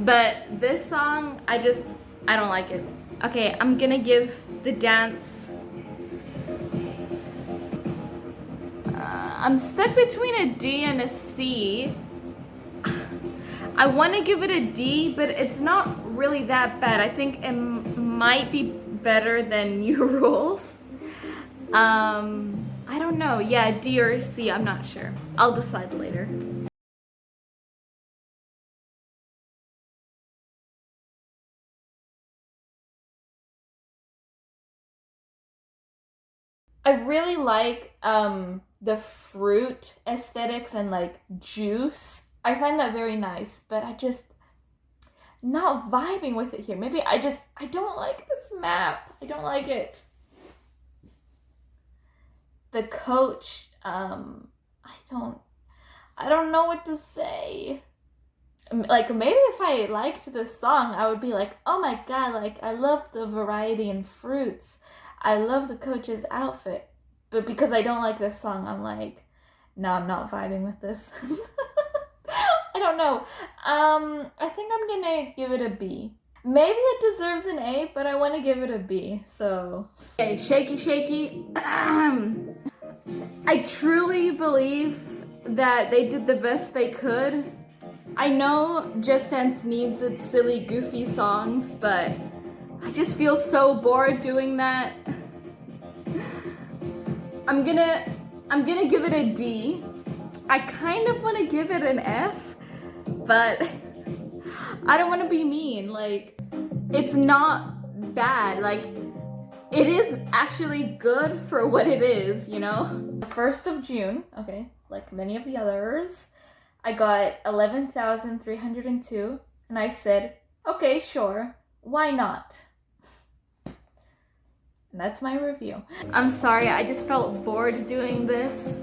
[SPEAKER 1] but this song, I don't like it. Okay, I'm gonna give the dance. I'm stuck between a D and a C. I want to give it a D, but it's not really that bad. I think it might be better than New Rules. I don't know. Yeah, D or C, I'm not sure. I'll decide later. I really like the fruit aesthetics and like juice. I find that very nice, but I just not vibing with it here. Maybe I don't like this map. I don't like it. The coach, I don't know what to say. Like maybe if I liked this song, I would be like, "Oh my god, like I love the variety in fruits. I love the coach's outfit." But because I don't like this song, I'm like, "No, I'm not vibing with this." I don't know. I think I'm gonna give it a B. Maybe it deserves an A, but I want to give it a B. So, okay, shaky, shaky. I truly believe that they did the best they could. I know Just Dance needs its silly, goofy songs, but I just feel so bored doing that. I'm gonna give it a D. I kind of want to give it an F, but I don't want to be mean. Like, it's not bad. Like, it is actually good for what it is, you know? The 1st of June, okay, like many of the others, I got 11,302, and I said, okay, sure, why not? And that's my review. I'm sorry, I just felt bored doing this.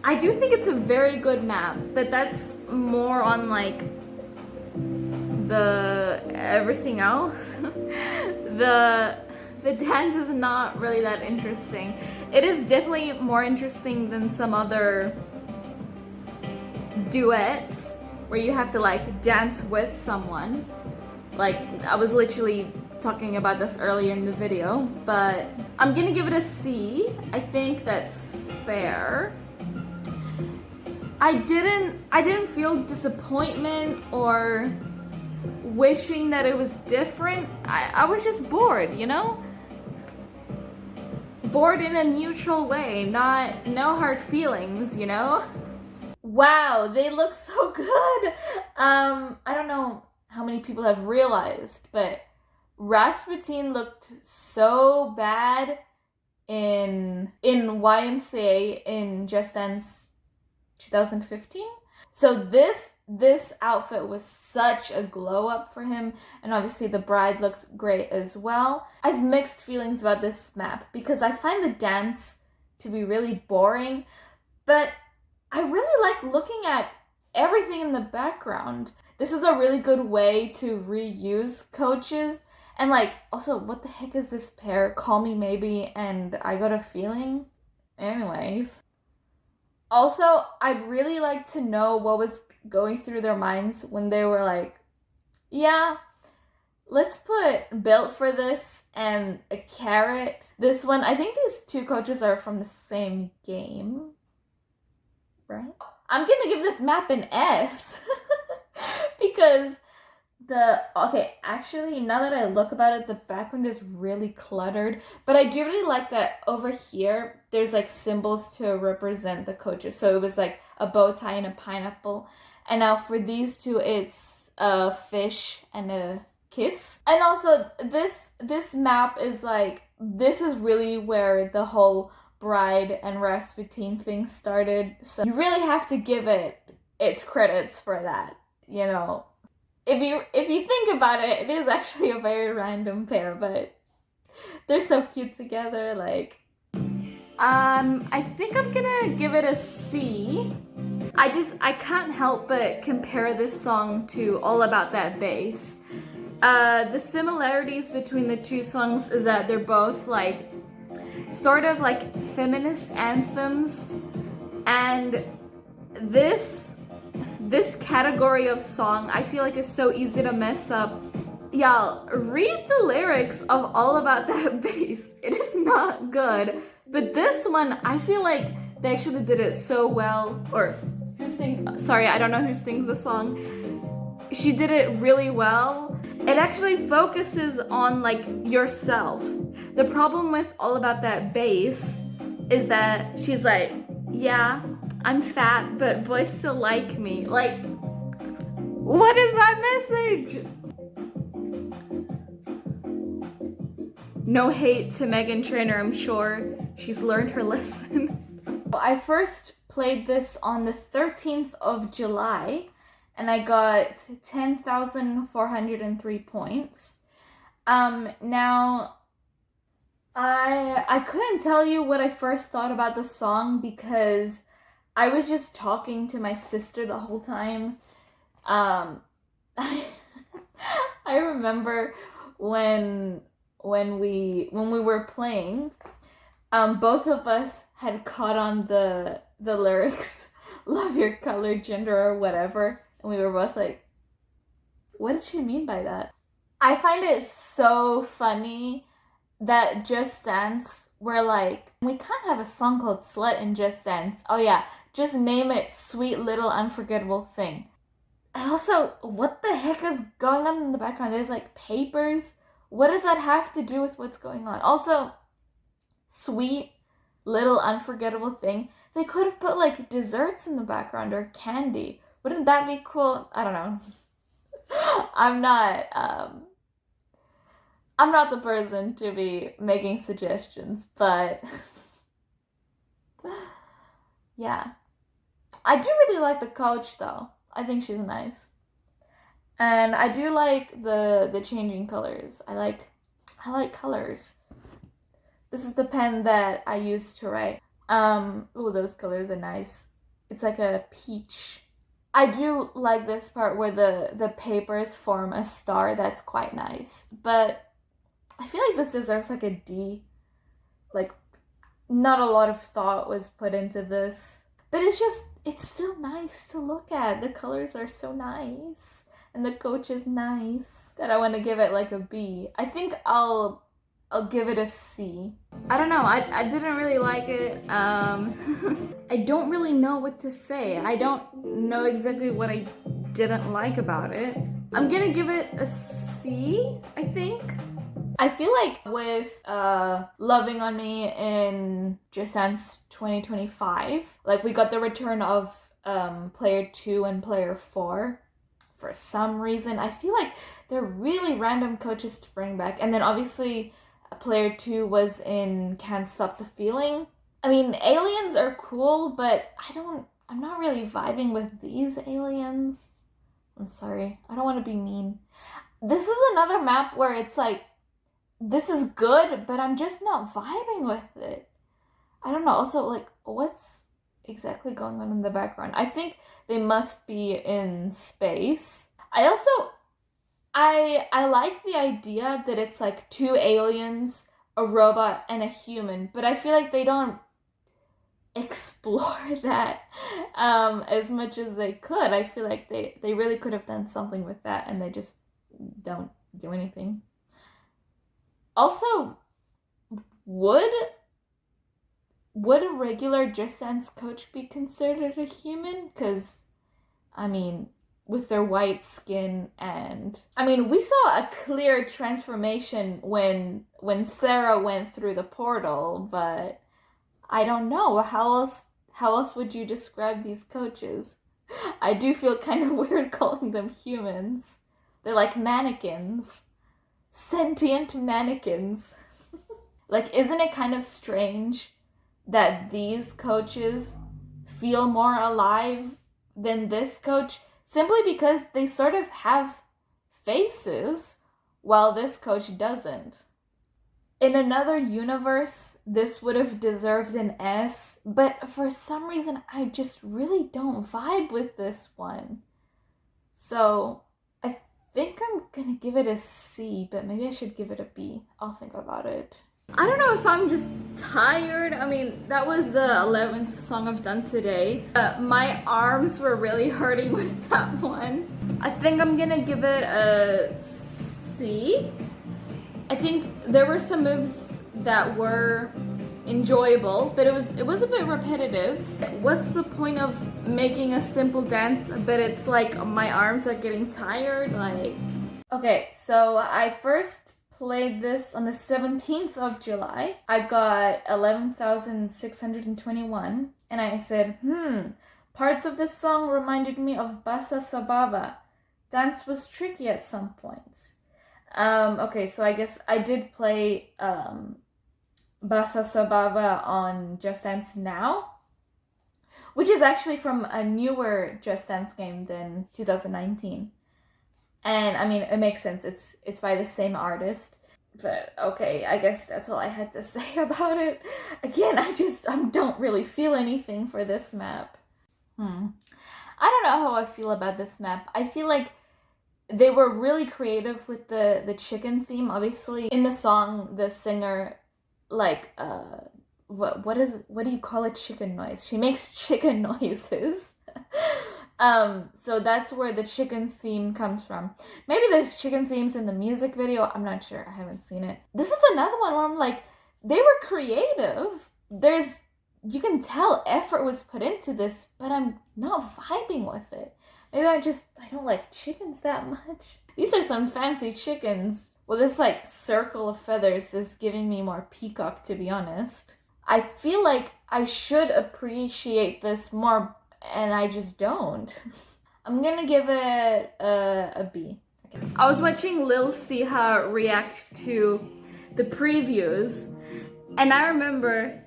[SPEAKER 1] I do think it's a very good map, but that's more on like the everything else. the dance is not really that interesting. It is definitely more interesting than some other duets where you have to like dance with someone. Like I was literally talking about this earlier in the video, but I'm gonna give it a C. I think that's fair. I didn't feel disappointment or wishing that it was different. I was just bored, you know? Bored in a neutral way, no hard feelings, you know? Wow, they look so good. I don't know how many people have realized, but Rasputin looked so bad in YMCA in Just Dance 2015. So this outfit was such a glow up for him, and obviously the bride looks great as well. I have mixed feelings about this map because I find the dance to be really boring, but I really like looking at everything in the background. This is a really good way to reuse coaches. And like, also, what the heck is this pair? Call Me Maybe and I Got a Feeling? Anyways. Also, I'd really like to know what was going through their minds when they were like, yeah, let's put Built for this and a carrot. This one, I think these two coaches are from the same game, right? I'm gonna give this map an S because actually, now that I look about it, the background is really cluttered, but I do really like that over here there's like symbols to represent the coaches. So it was like a bow tie and a pineapple, and now for these two it's a fish and a kiss. And also this map is like, this is really where the whole bride and Rasputin thing started, so you really have to give it its credits for that, you know. If you think about it, it is actually a very random pair, but they're so cute together. Like, I think I'm gonna give it a C. I can't help but compare this song to All About That Bass. The similarities between the two songs is that they're both like sort of like feminist anthems, and this category of song I feel like is so easy to mess up. Y'all, read the lyrics of All About That Bass. It is not good. But this one, I feel like they actually did it so well. Or sorry, I don't know who sings the song. She did it really well. It actually focuses on like yourself. The problem with All About That Bass is that she's like, yeah, I'm fat, but boys still like me. Like, what is that message? No hate to Meghan Trainor, I'm sure she's learned her lesson. I first played this on the 13th of July, and I got 10,403 points. Now, I couldn't tell you what I first thought about the song because I was just talking to my sister the whole time. I remember when we were playing, both of us had caught on the lyrics, "Love your color, gender, or whatever," and we were both like, "What did she mean by that?" I find it so funny that Just Dance were like, we can't have a song called Slut in Just Dance. Oh yeah, just name it Sweet Little Unforgettable Thing. And also, what the heck is going on in the background? There's like papers. What does that have to do with what's going on? Also, Sweet Little Unforgettable Thing. They could have put like desserts in the background or candy. Wouldn't that be cool? I don't know. I'm not the person to be making suggestions, but yeah. I do really like the coach though. I think she's nice. And I do like the changing colors. I like colors. This is the pen that I use to write. Oh, those colors are nice. It's like a peach. I do like this part where the papers form a star. That's quite nice. But I feel like this deserves like a D. Like, not a lot of thought was put into this. But it's still nice to look at. The colors are so nice. And the coach is nice. That I want to give it like a B. I think I'll give it a C. I don't know, I didn't really like it. I don't really know what to say. I don't know exactly what I didn't like about it. I'm gonna give it a C, I think. I feel like with Loving on Me in Just Dance 2025, like we got the return of player 2 and player 4 for some reason. I feel like they're really random coaches to bring back. And then obviously Player 2 was in Can't Stop the Feeling. I mean, aliens are cool, but I'm not really vibing with these aliens. I'm sorry. I don't want to be mean. This is another map where it's like, this is good, but I'm just not vibing with it. I don't know. Also, like, what's exactly going on in the background? I think they must be in space. I like the idea that it's like two aliens, a robot, and a human, but I feel like they don't explore that as much as they could. I feel like they really could have done something with that, and they just don't do anything. Also, would a regular Just Dance coach be considered a human? Because, I mean, with their white skin, and I mean, we saw a clear transformation when Sarah went through the portal, but I don't know how else would you describe these coaches? I do feel kind of weird calling them humans. They're like mannequins. Sentient mannequins. Like, isn't it kind of strange that these coaches feel more alive than this coach simply because they sort of have faces while this coach doesn't? In another universe, this would have deserved an S, but for some reason, I just really don't vibe with this one. So, I think I'm gonna give it a C, but maybe I should give it a B. I'll think about it. I don't know if I'm just tired. I mean, that was the 11th song I've done today. My arms were really hurting with that one. I think I'm gonna give it a C. I think there were some moves that were enjoyable, but it was a bit repetitive. What's the point of making a simple dance, but it's like my arms are getting tired? Like, okay, so I first played this on the 17th of July. I got 11,621, and I said, parts of this song reminded me of Basa Sababa. Dance was tricky at some points. Okay, so I guess I did play Basa Sababa on Just Dance Now, which is actually from a newer Just Dance game than 2019. And I mean, it makes sense. It's by the same artist. But okay, I guess that's all I had to say about it. Again, I don't really feel anything for this map. I don't know how I feel about this map. I feel like they were really creative with the chicken theme. Obviously, in the song, the singer, like, what do you call a chicken noise? She makes chicken noises. So that's where the chicken theme comes from. Maybe there's chicken themes in the music video. I'm not sure. I haven't seen it. This is another one where I'm like, they were creative. You can tell effort was put into this, but I'm not vibing with it. Maybe I don't like chickens that much. These are some fancy chickens. Well, this like circle of feathers is giving me more peacock, to be honest. I feel like I should appreciate this more, and I just don't. I'm gonna give it a B. Okay. I was watching Lil Siha react to the previews, and I remember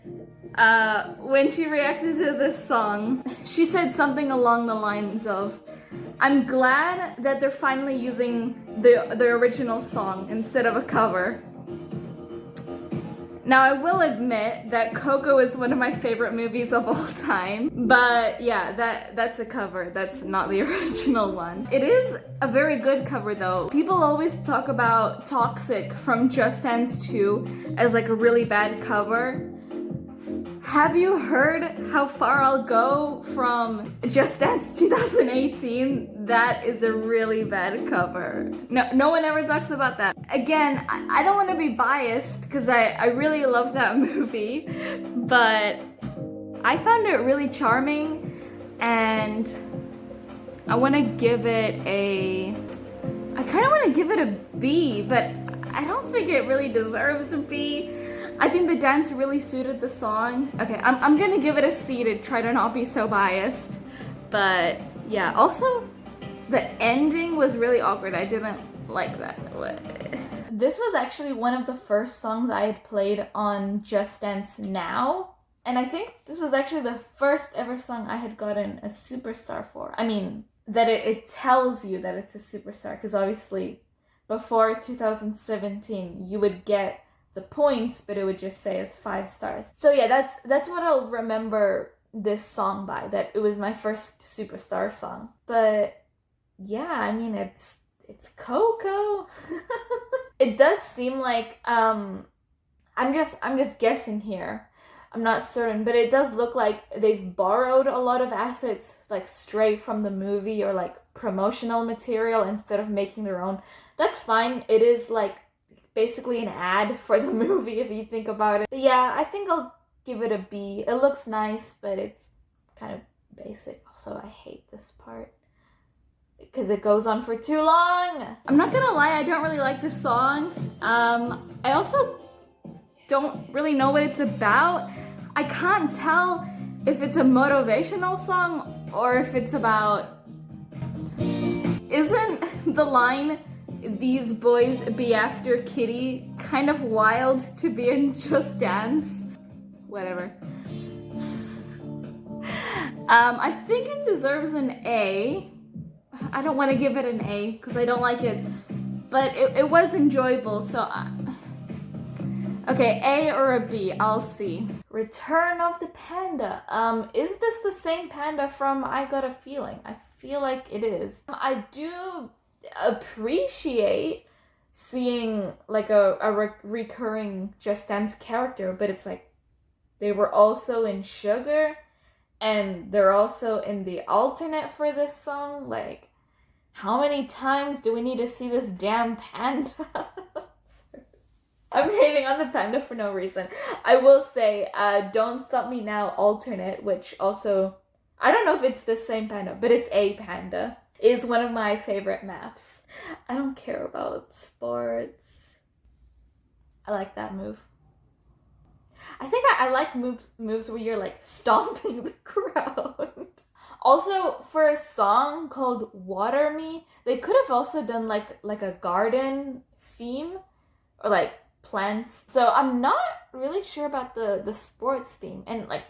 [SPEAKER 1] when she reacted to this song, she said something along the lines of, I'm glad that they're finally using the original song instead of a cover. Now, I will admit that Coco is one of my favorite movies of all time, but yeah, that's a cover. That's not the original one. It is a very good cover though. People always talk about Toxic from Just Dance 2 as like a really bad cover. Have you heard How Far I'll Go from Just Dance 2018? That is a really bad cover. No one ever talks about that. Again, I don't want to be biased because I really love that movie, but I found it really charming, and I want to give it I kind of want to give it a B, but I don't think it really deserves a B. I think the dance really suited the song. Okay, I'm gonna give it a C to try to not be so biased. But yeah, also the ending was really awkward. I didn't like that. This was actually one of the first songs I had played on Just Dance Now. And I think this was actually the first ever song I had gotten a superstar for. I mean, that it tells you that it's a superstar, because obviously before 2017 you would get the points, but it would just say as 5 stars. So yeah, that's what I'll remember this song by, that it was my first superstar song. But yeah, I mean, it's Coco. It does seem like I'm just guessing here. I'm not certain, but it does look like they've borrowed a lot of assets like straight from the movie, or like promotional material, instead of making their own. That's fine. It is like basically an ad for the movie if you think about it. But yeah, I think I'll give it a B. It looks nice, but it's kind of basic. Also, I hate this part because it goes on for too long.
[SPEAKER 2] I'm not gonna lie, I don't really like this song. I also don't really know what it's about. I can't tell if it's a motivational song or if it's about... Isn't the line, "These boys be after Kitty," kind of wild to be in Just Dance? Whatever. I think it deserves an A. I don't want to give it an A because I don't like it, but it was enjoyable, so okay, A or a B, I'll see.
[SPEAKER 1] Return of the Panda. Is this the same panda from I Got a Feeling? I feel like it is. I do appreciate seeing like a recurring Just Dance character, but it's like they were also in Sugar, and they're also in the alternate for this song. Like, how many times do we need to see this damn panda? I'm hating on the panda for no reason. I will say, Don't Stop Me Now alternate, which also, I don't know if it's the same panda, but it's a panda, is one of my favorite maps. I don't care about sports. I like that move. I think I like moves where you're like stomping the ground. Also, for a song called Water Me, they could have also done like a garden theme, or like plants. So I'm not really sure about the sports theme. And like,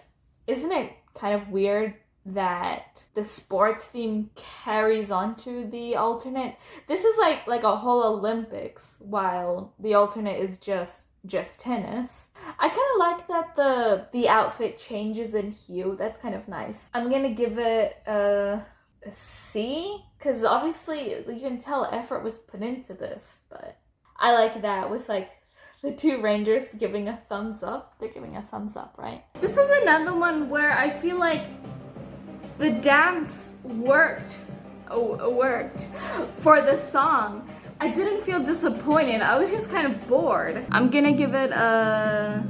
[SPEAKER 1] isn't it kind of weird that the sports theme carries on to the alternate? This is like a whole Olympics, while the alternate is just tennis. I kind of like that the outfit changes in hue. That's kind of nice. I'm gonna give it a C, because obviously you can tell effort was put into this, but I like that with like the two rangers giving a thumbs up. They're giving a thumbs up, right?
[SPEAKER 2] This is another one where I feel like the dance worked for the song. I didn't feel disappointed. I was just kind of bored. I'm gonna give it a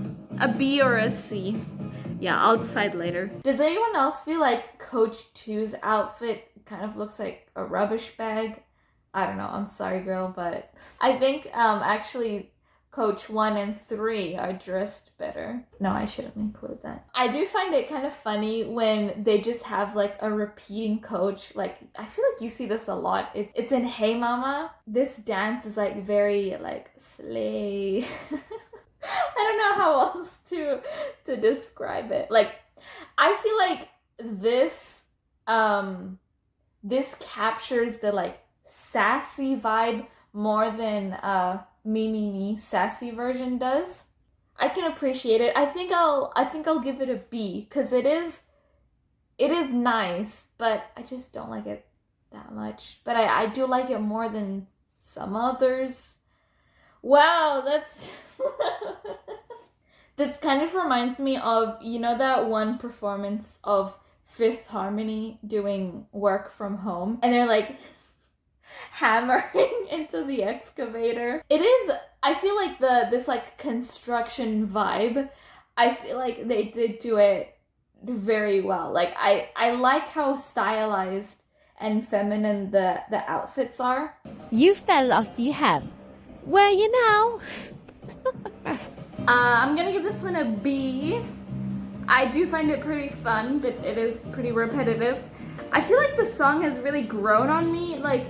[SPEAKER 2] B or a C. Yeah, I'll decide later.
[SPEAKER 1] Does anyone else feel like Coach 2's outfit kind of looks like a rubbish bag? I don't know, I'm sorry girl, but I think actually Coach 1 and 3 are dressed better. No, I shouldn't include that. I do find it kind of funny when they just have like a repeating coach. Like, I feel like you see this a lot. It's in Hey Mama. This dance is like very like slay. I don't know how else to describe it. Like, I feel like this captures the like sassy vibe more than Me Me Me sassy version does. I can appreciate it. I think I'll give it a B, because it is nice, but I just don't like it that much. But I do like it more than some others. Wow, that's this kind of reminds me of, you know, that one performance of Fifth Harmony doing Work From Home, and they're like hammering into the excavator. It is, I feel like this like construction vibe, I feel like they did do it very well. Like, I like how stylized and feminine the outfits are.
[SPEAKER 3] You fell off the ham. Where are you now?
[SPEAKER 2] I'm gonna give this one a B. I do find it pretty fun, but it is pretty repetitive. I feel like the song has really grown on me. Like,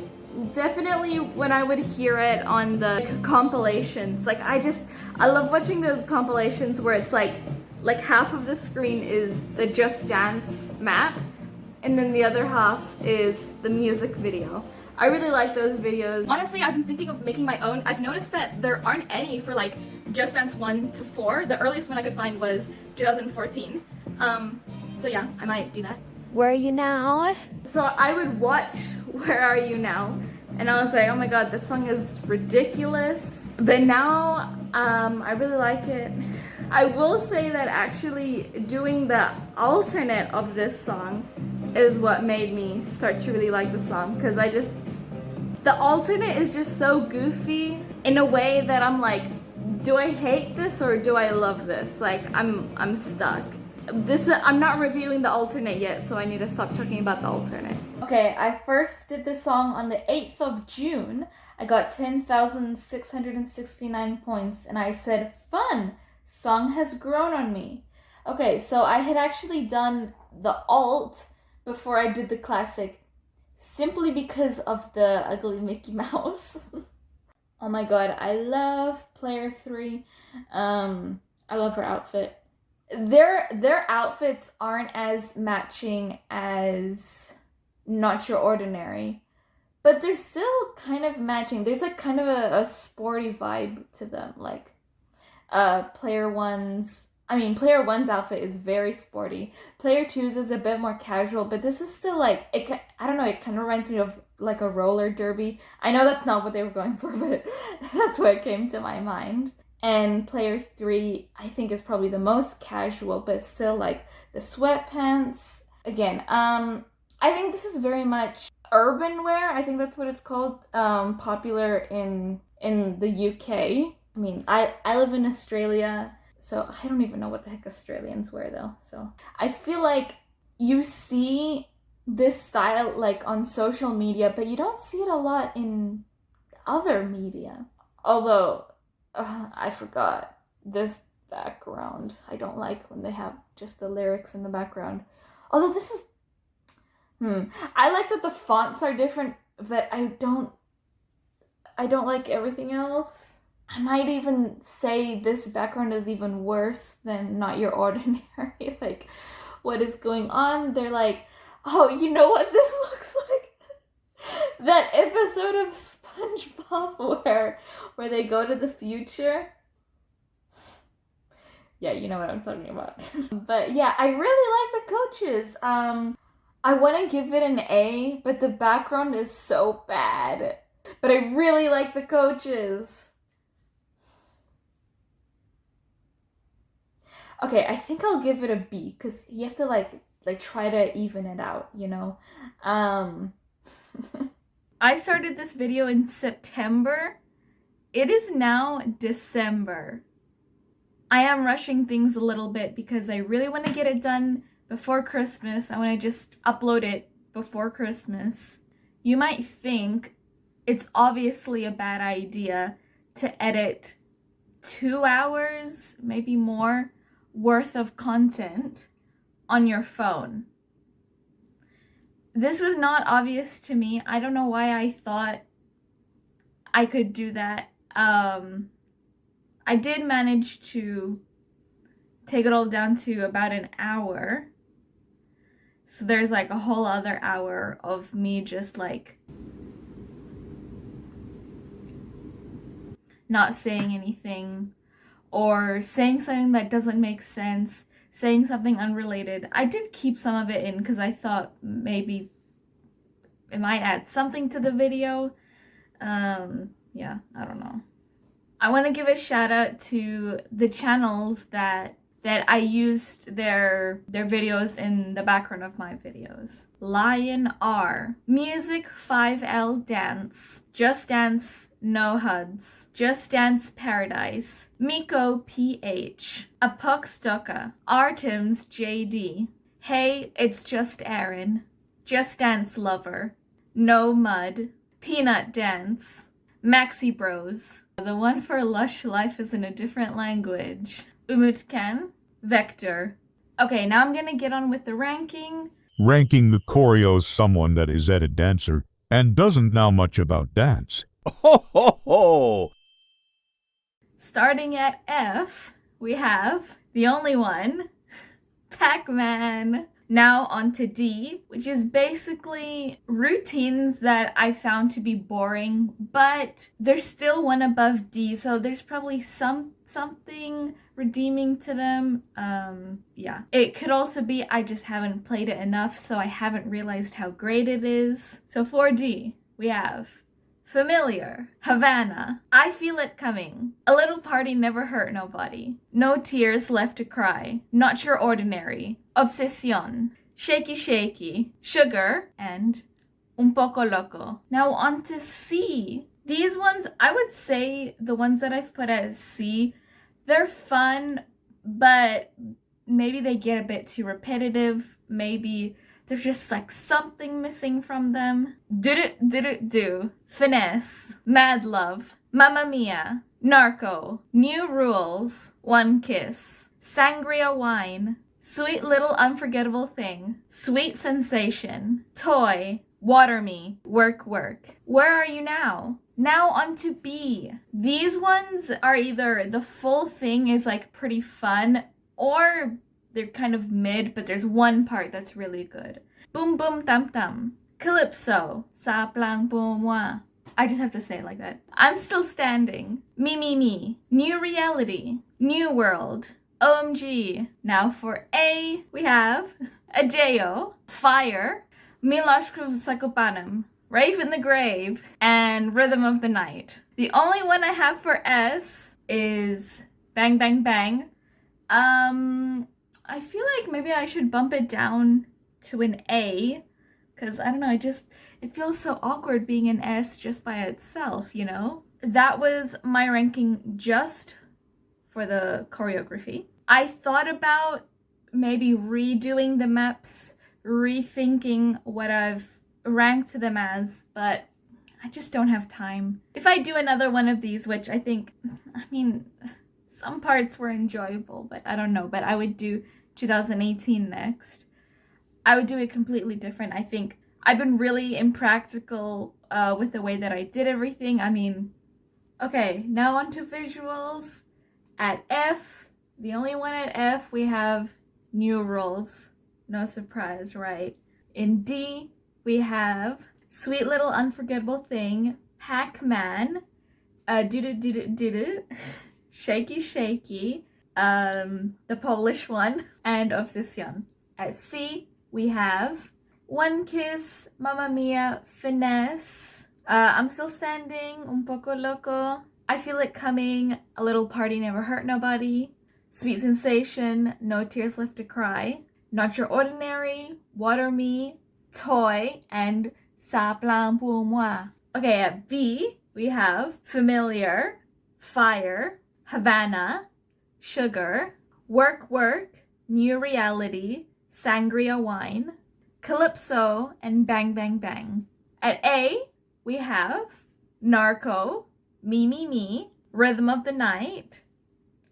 [SPEAKER 2] definitely when I would hear it on the compilations. Like I love watching those compilations where it's like half of the screen is the Just Dance map and then the other half is the music video. I really like those videos. Honestly, I've been thinking of making my own. I've noticed that there aren't any for like Just Dance 1 to 4. The earliest one I could find was 2014. So yeah, I might do that.
[SPEAKER 3] Where are you now?
[SPEAKER 2] So I would watch Where Are You Now? And I was like, oh my god, this song is ridiculous. But now, I really like it. I will say that actually doing the alternate of this song is what made me start to really like the song. Because the alternate is just so goofy in a way that I'm like, do I hate this or do I love this? Like, I'm stuck. I'm not reviewing the alternate yet, so I need to stop talking about the alternate.
[SPEAKER 1] Okay, I first did this song on the 8th of June. I got 10,669 points, and I said, fun, song has grown on me. Okay, so I had actually done the alt before I did the classic, simply because of the ugly Mickey Mouse. Oh my god, I love Player 3. I love her outfit. Their outfits aren't as matching as Not Your Ordinary, but they're still kind of matching. There's like kind of a sporty vibe to them. Like Player 1's outfit is very sporty. Player 2's is a bit more casual, but this is still like I don't know, it kind of reminds me of like a roller derby. I know that's not what they were going for, but that's what came to my mind. And Player 3, I think, is probably the most casual, but still like the sweatpants. Again, I think this is very much urban wear. I think that's what it's called. Popular in the UK. I mean, I live in Australia, so I don't even know what the heck Australians wear though. So I feel like you see this style like on social media, but you don't see it a lot in other media. Although, I forgot this background. I don't like when they have just the lyrics in the background. Although this is, I like that the fonts are different, but I don't like everything else. I might even say this background is even worse than Not Your Ordinary. Like, what is going on? They're like, oh, you know what this looks like? That episode of SpongeBob where they go to the future. Yeah, you know what I'm talking about. But yeah, I really like the coaches. I want to give it an A, but the background is so bad. But I really like the coaches. Okay, I think I'll give it a B, because you have to like try to even it out, you know?
[SPEAKER 2] I started this video in September. It is now December. I am rushing things a little bit because I really want to get it done before Christmas. I want to just upload it before Christmas. You might think it's obviously a bad idea to edit 2 hours, maybe more, worth of content on your phone. This was not obvious to me. I don't know why I thought I could do that. I did manage to take it all down to about an hour. So there's like a whole other hour of me just like not saying anything or saying something that doesn't make sense, saying something unrelated. I did keep some of it in because I thought maybe it might add something to the video. Yeah, I don't know. I want to give a shout out to the channels that I used their videos in the background of my videos. Lion R, Music 5L Dance, Just Dance No HUDs, Just Dance Paradise, Miko PH, Apokstoka, Artems JD, Hey It's Just Aaron, Just Dance Lover, No Mud, Peanut Dance, Maxi Bros, the one for Lush Life is in a different language, Umutkan, Vector. Okay, now I'm gonna get on with the ranking.
[SPEAKER 4] Ranking the choreos, someone that is at a dancer and doesn't know much about dance.
[SPEAKER 5] Ho ho ho!
[SPEAKER 2] Starting at F, we have the only one, Pac-Man. Now on to D, which is basically routines that I found to be boring, but there's still one above D, so there's probably something redeeming to them. Yeah. It could also be I just haven't played it enough, so I haven't realized how great it is. So for D, we have Familiar, Havana, I Feel It Coming, A Little Party Never Hurt Nobody, No Tears Left to Cry, Not Your Ordinary, Obsession, Shaky Shaky, Sugar, and Un Poco Loco. Now on to C. These ones, I would say the ones that I've put as C, they're fun, but maybe they get a bit too repetitive. Maybe there's just like something missing from them. Do. Finesse. Mad Love. Mamma Mia. Narco. New Rules. One Kiss. Sangria Wine. Sweet Little Unforgettable Thing. Sweet Sensation. Toy. Water Me. Work. Where Are You Now? Now on to B. These ones are either the full thing is like pretty fun, or they're kind of mid, but there's one part that's really good. Boom Boom Tam Tam. Calypso. Sa Plan Pour Moi. I just have to say it like that. I'm Still Standing. Me. New Reality. New World. OMG. Now for A, we have Adeo. Fire. Miloš Sakopanem. Rave in the Grave, and Rhythm of the Night. The only one I have for S is Bang Bang Bang. I feel like maybe I should bump it down to an A, because I don't know, it feels so awkward being an S just by itself, you know? That was my ranking just for the choreography. I thought about maybe redoing the maps, rethinking what I've ranked them as, but I just don't have time. If I do another one of these, which I mean, some parts were enjoyable, but I don't know, but I would do 2018 next. I would do it completely different. I think I've been really impractical with the way that I did everything. I mean, okay, now on to visuals. At F, the only one at F, we have New Rules. No surprise, right? In D, we have Sweet Little Unforgettable Thing, Pac-Man, Do, Shaky Shaky, the Polish one, and Obsession. At C, we have One Kiss, Mamma Mia, Finesse, I'm Still Standing, Un Poco Loco, I Feel It Coming, A Little Party Never Hurt Nobody, Sweet Sensation, No Tears Left to Cry, Not Your Ordinary, Water Me, Toy, and Ça Plan Pour Moi. Okay, at B, we have Familiar, Fire, Havana, Sugar, Work, New Reality, Sangria Wine, Calypso, and Bang Bang Bang. At A, we have Narco, Me, Rhythm of the Night,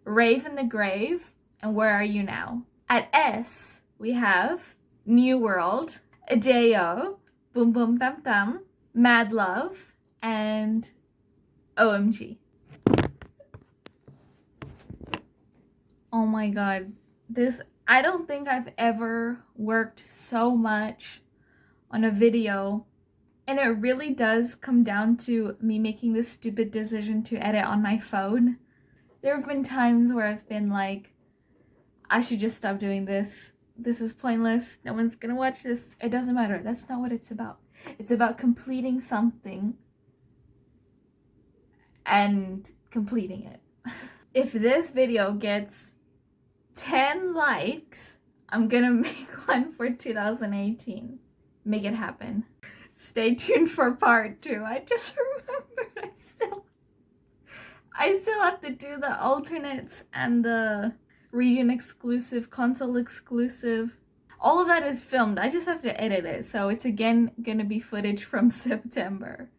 [SPEAKER 2] Rave in the Grave, and Where Are You Now? At S, we have New World, Adeo, Boom Boom Tam Tam, Mad Love, and OMG. Oh my god, I don't think I've ever worked so much on a video, and it really does come down to me making this stupid decision to edit on my phone. There have been times where I've been like, I should just stop doing this. This is pointless. No one's gonna watch this. It doesn't matter. That's not what it's about. It's about completing something and completing it. If this video gets 10 likes, I'm gonna make one for 2018. Make it happen. Stay tuned for part 2. I just remembered I still have to do the alternates and the region exclusive, console exclusive. All of that is filmed. I just have to edit it. So it's again gonna be footage from September.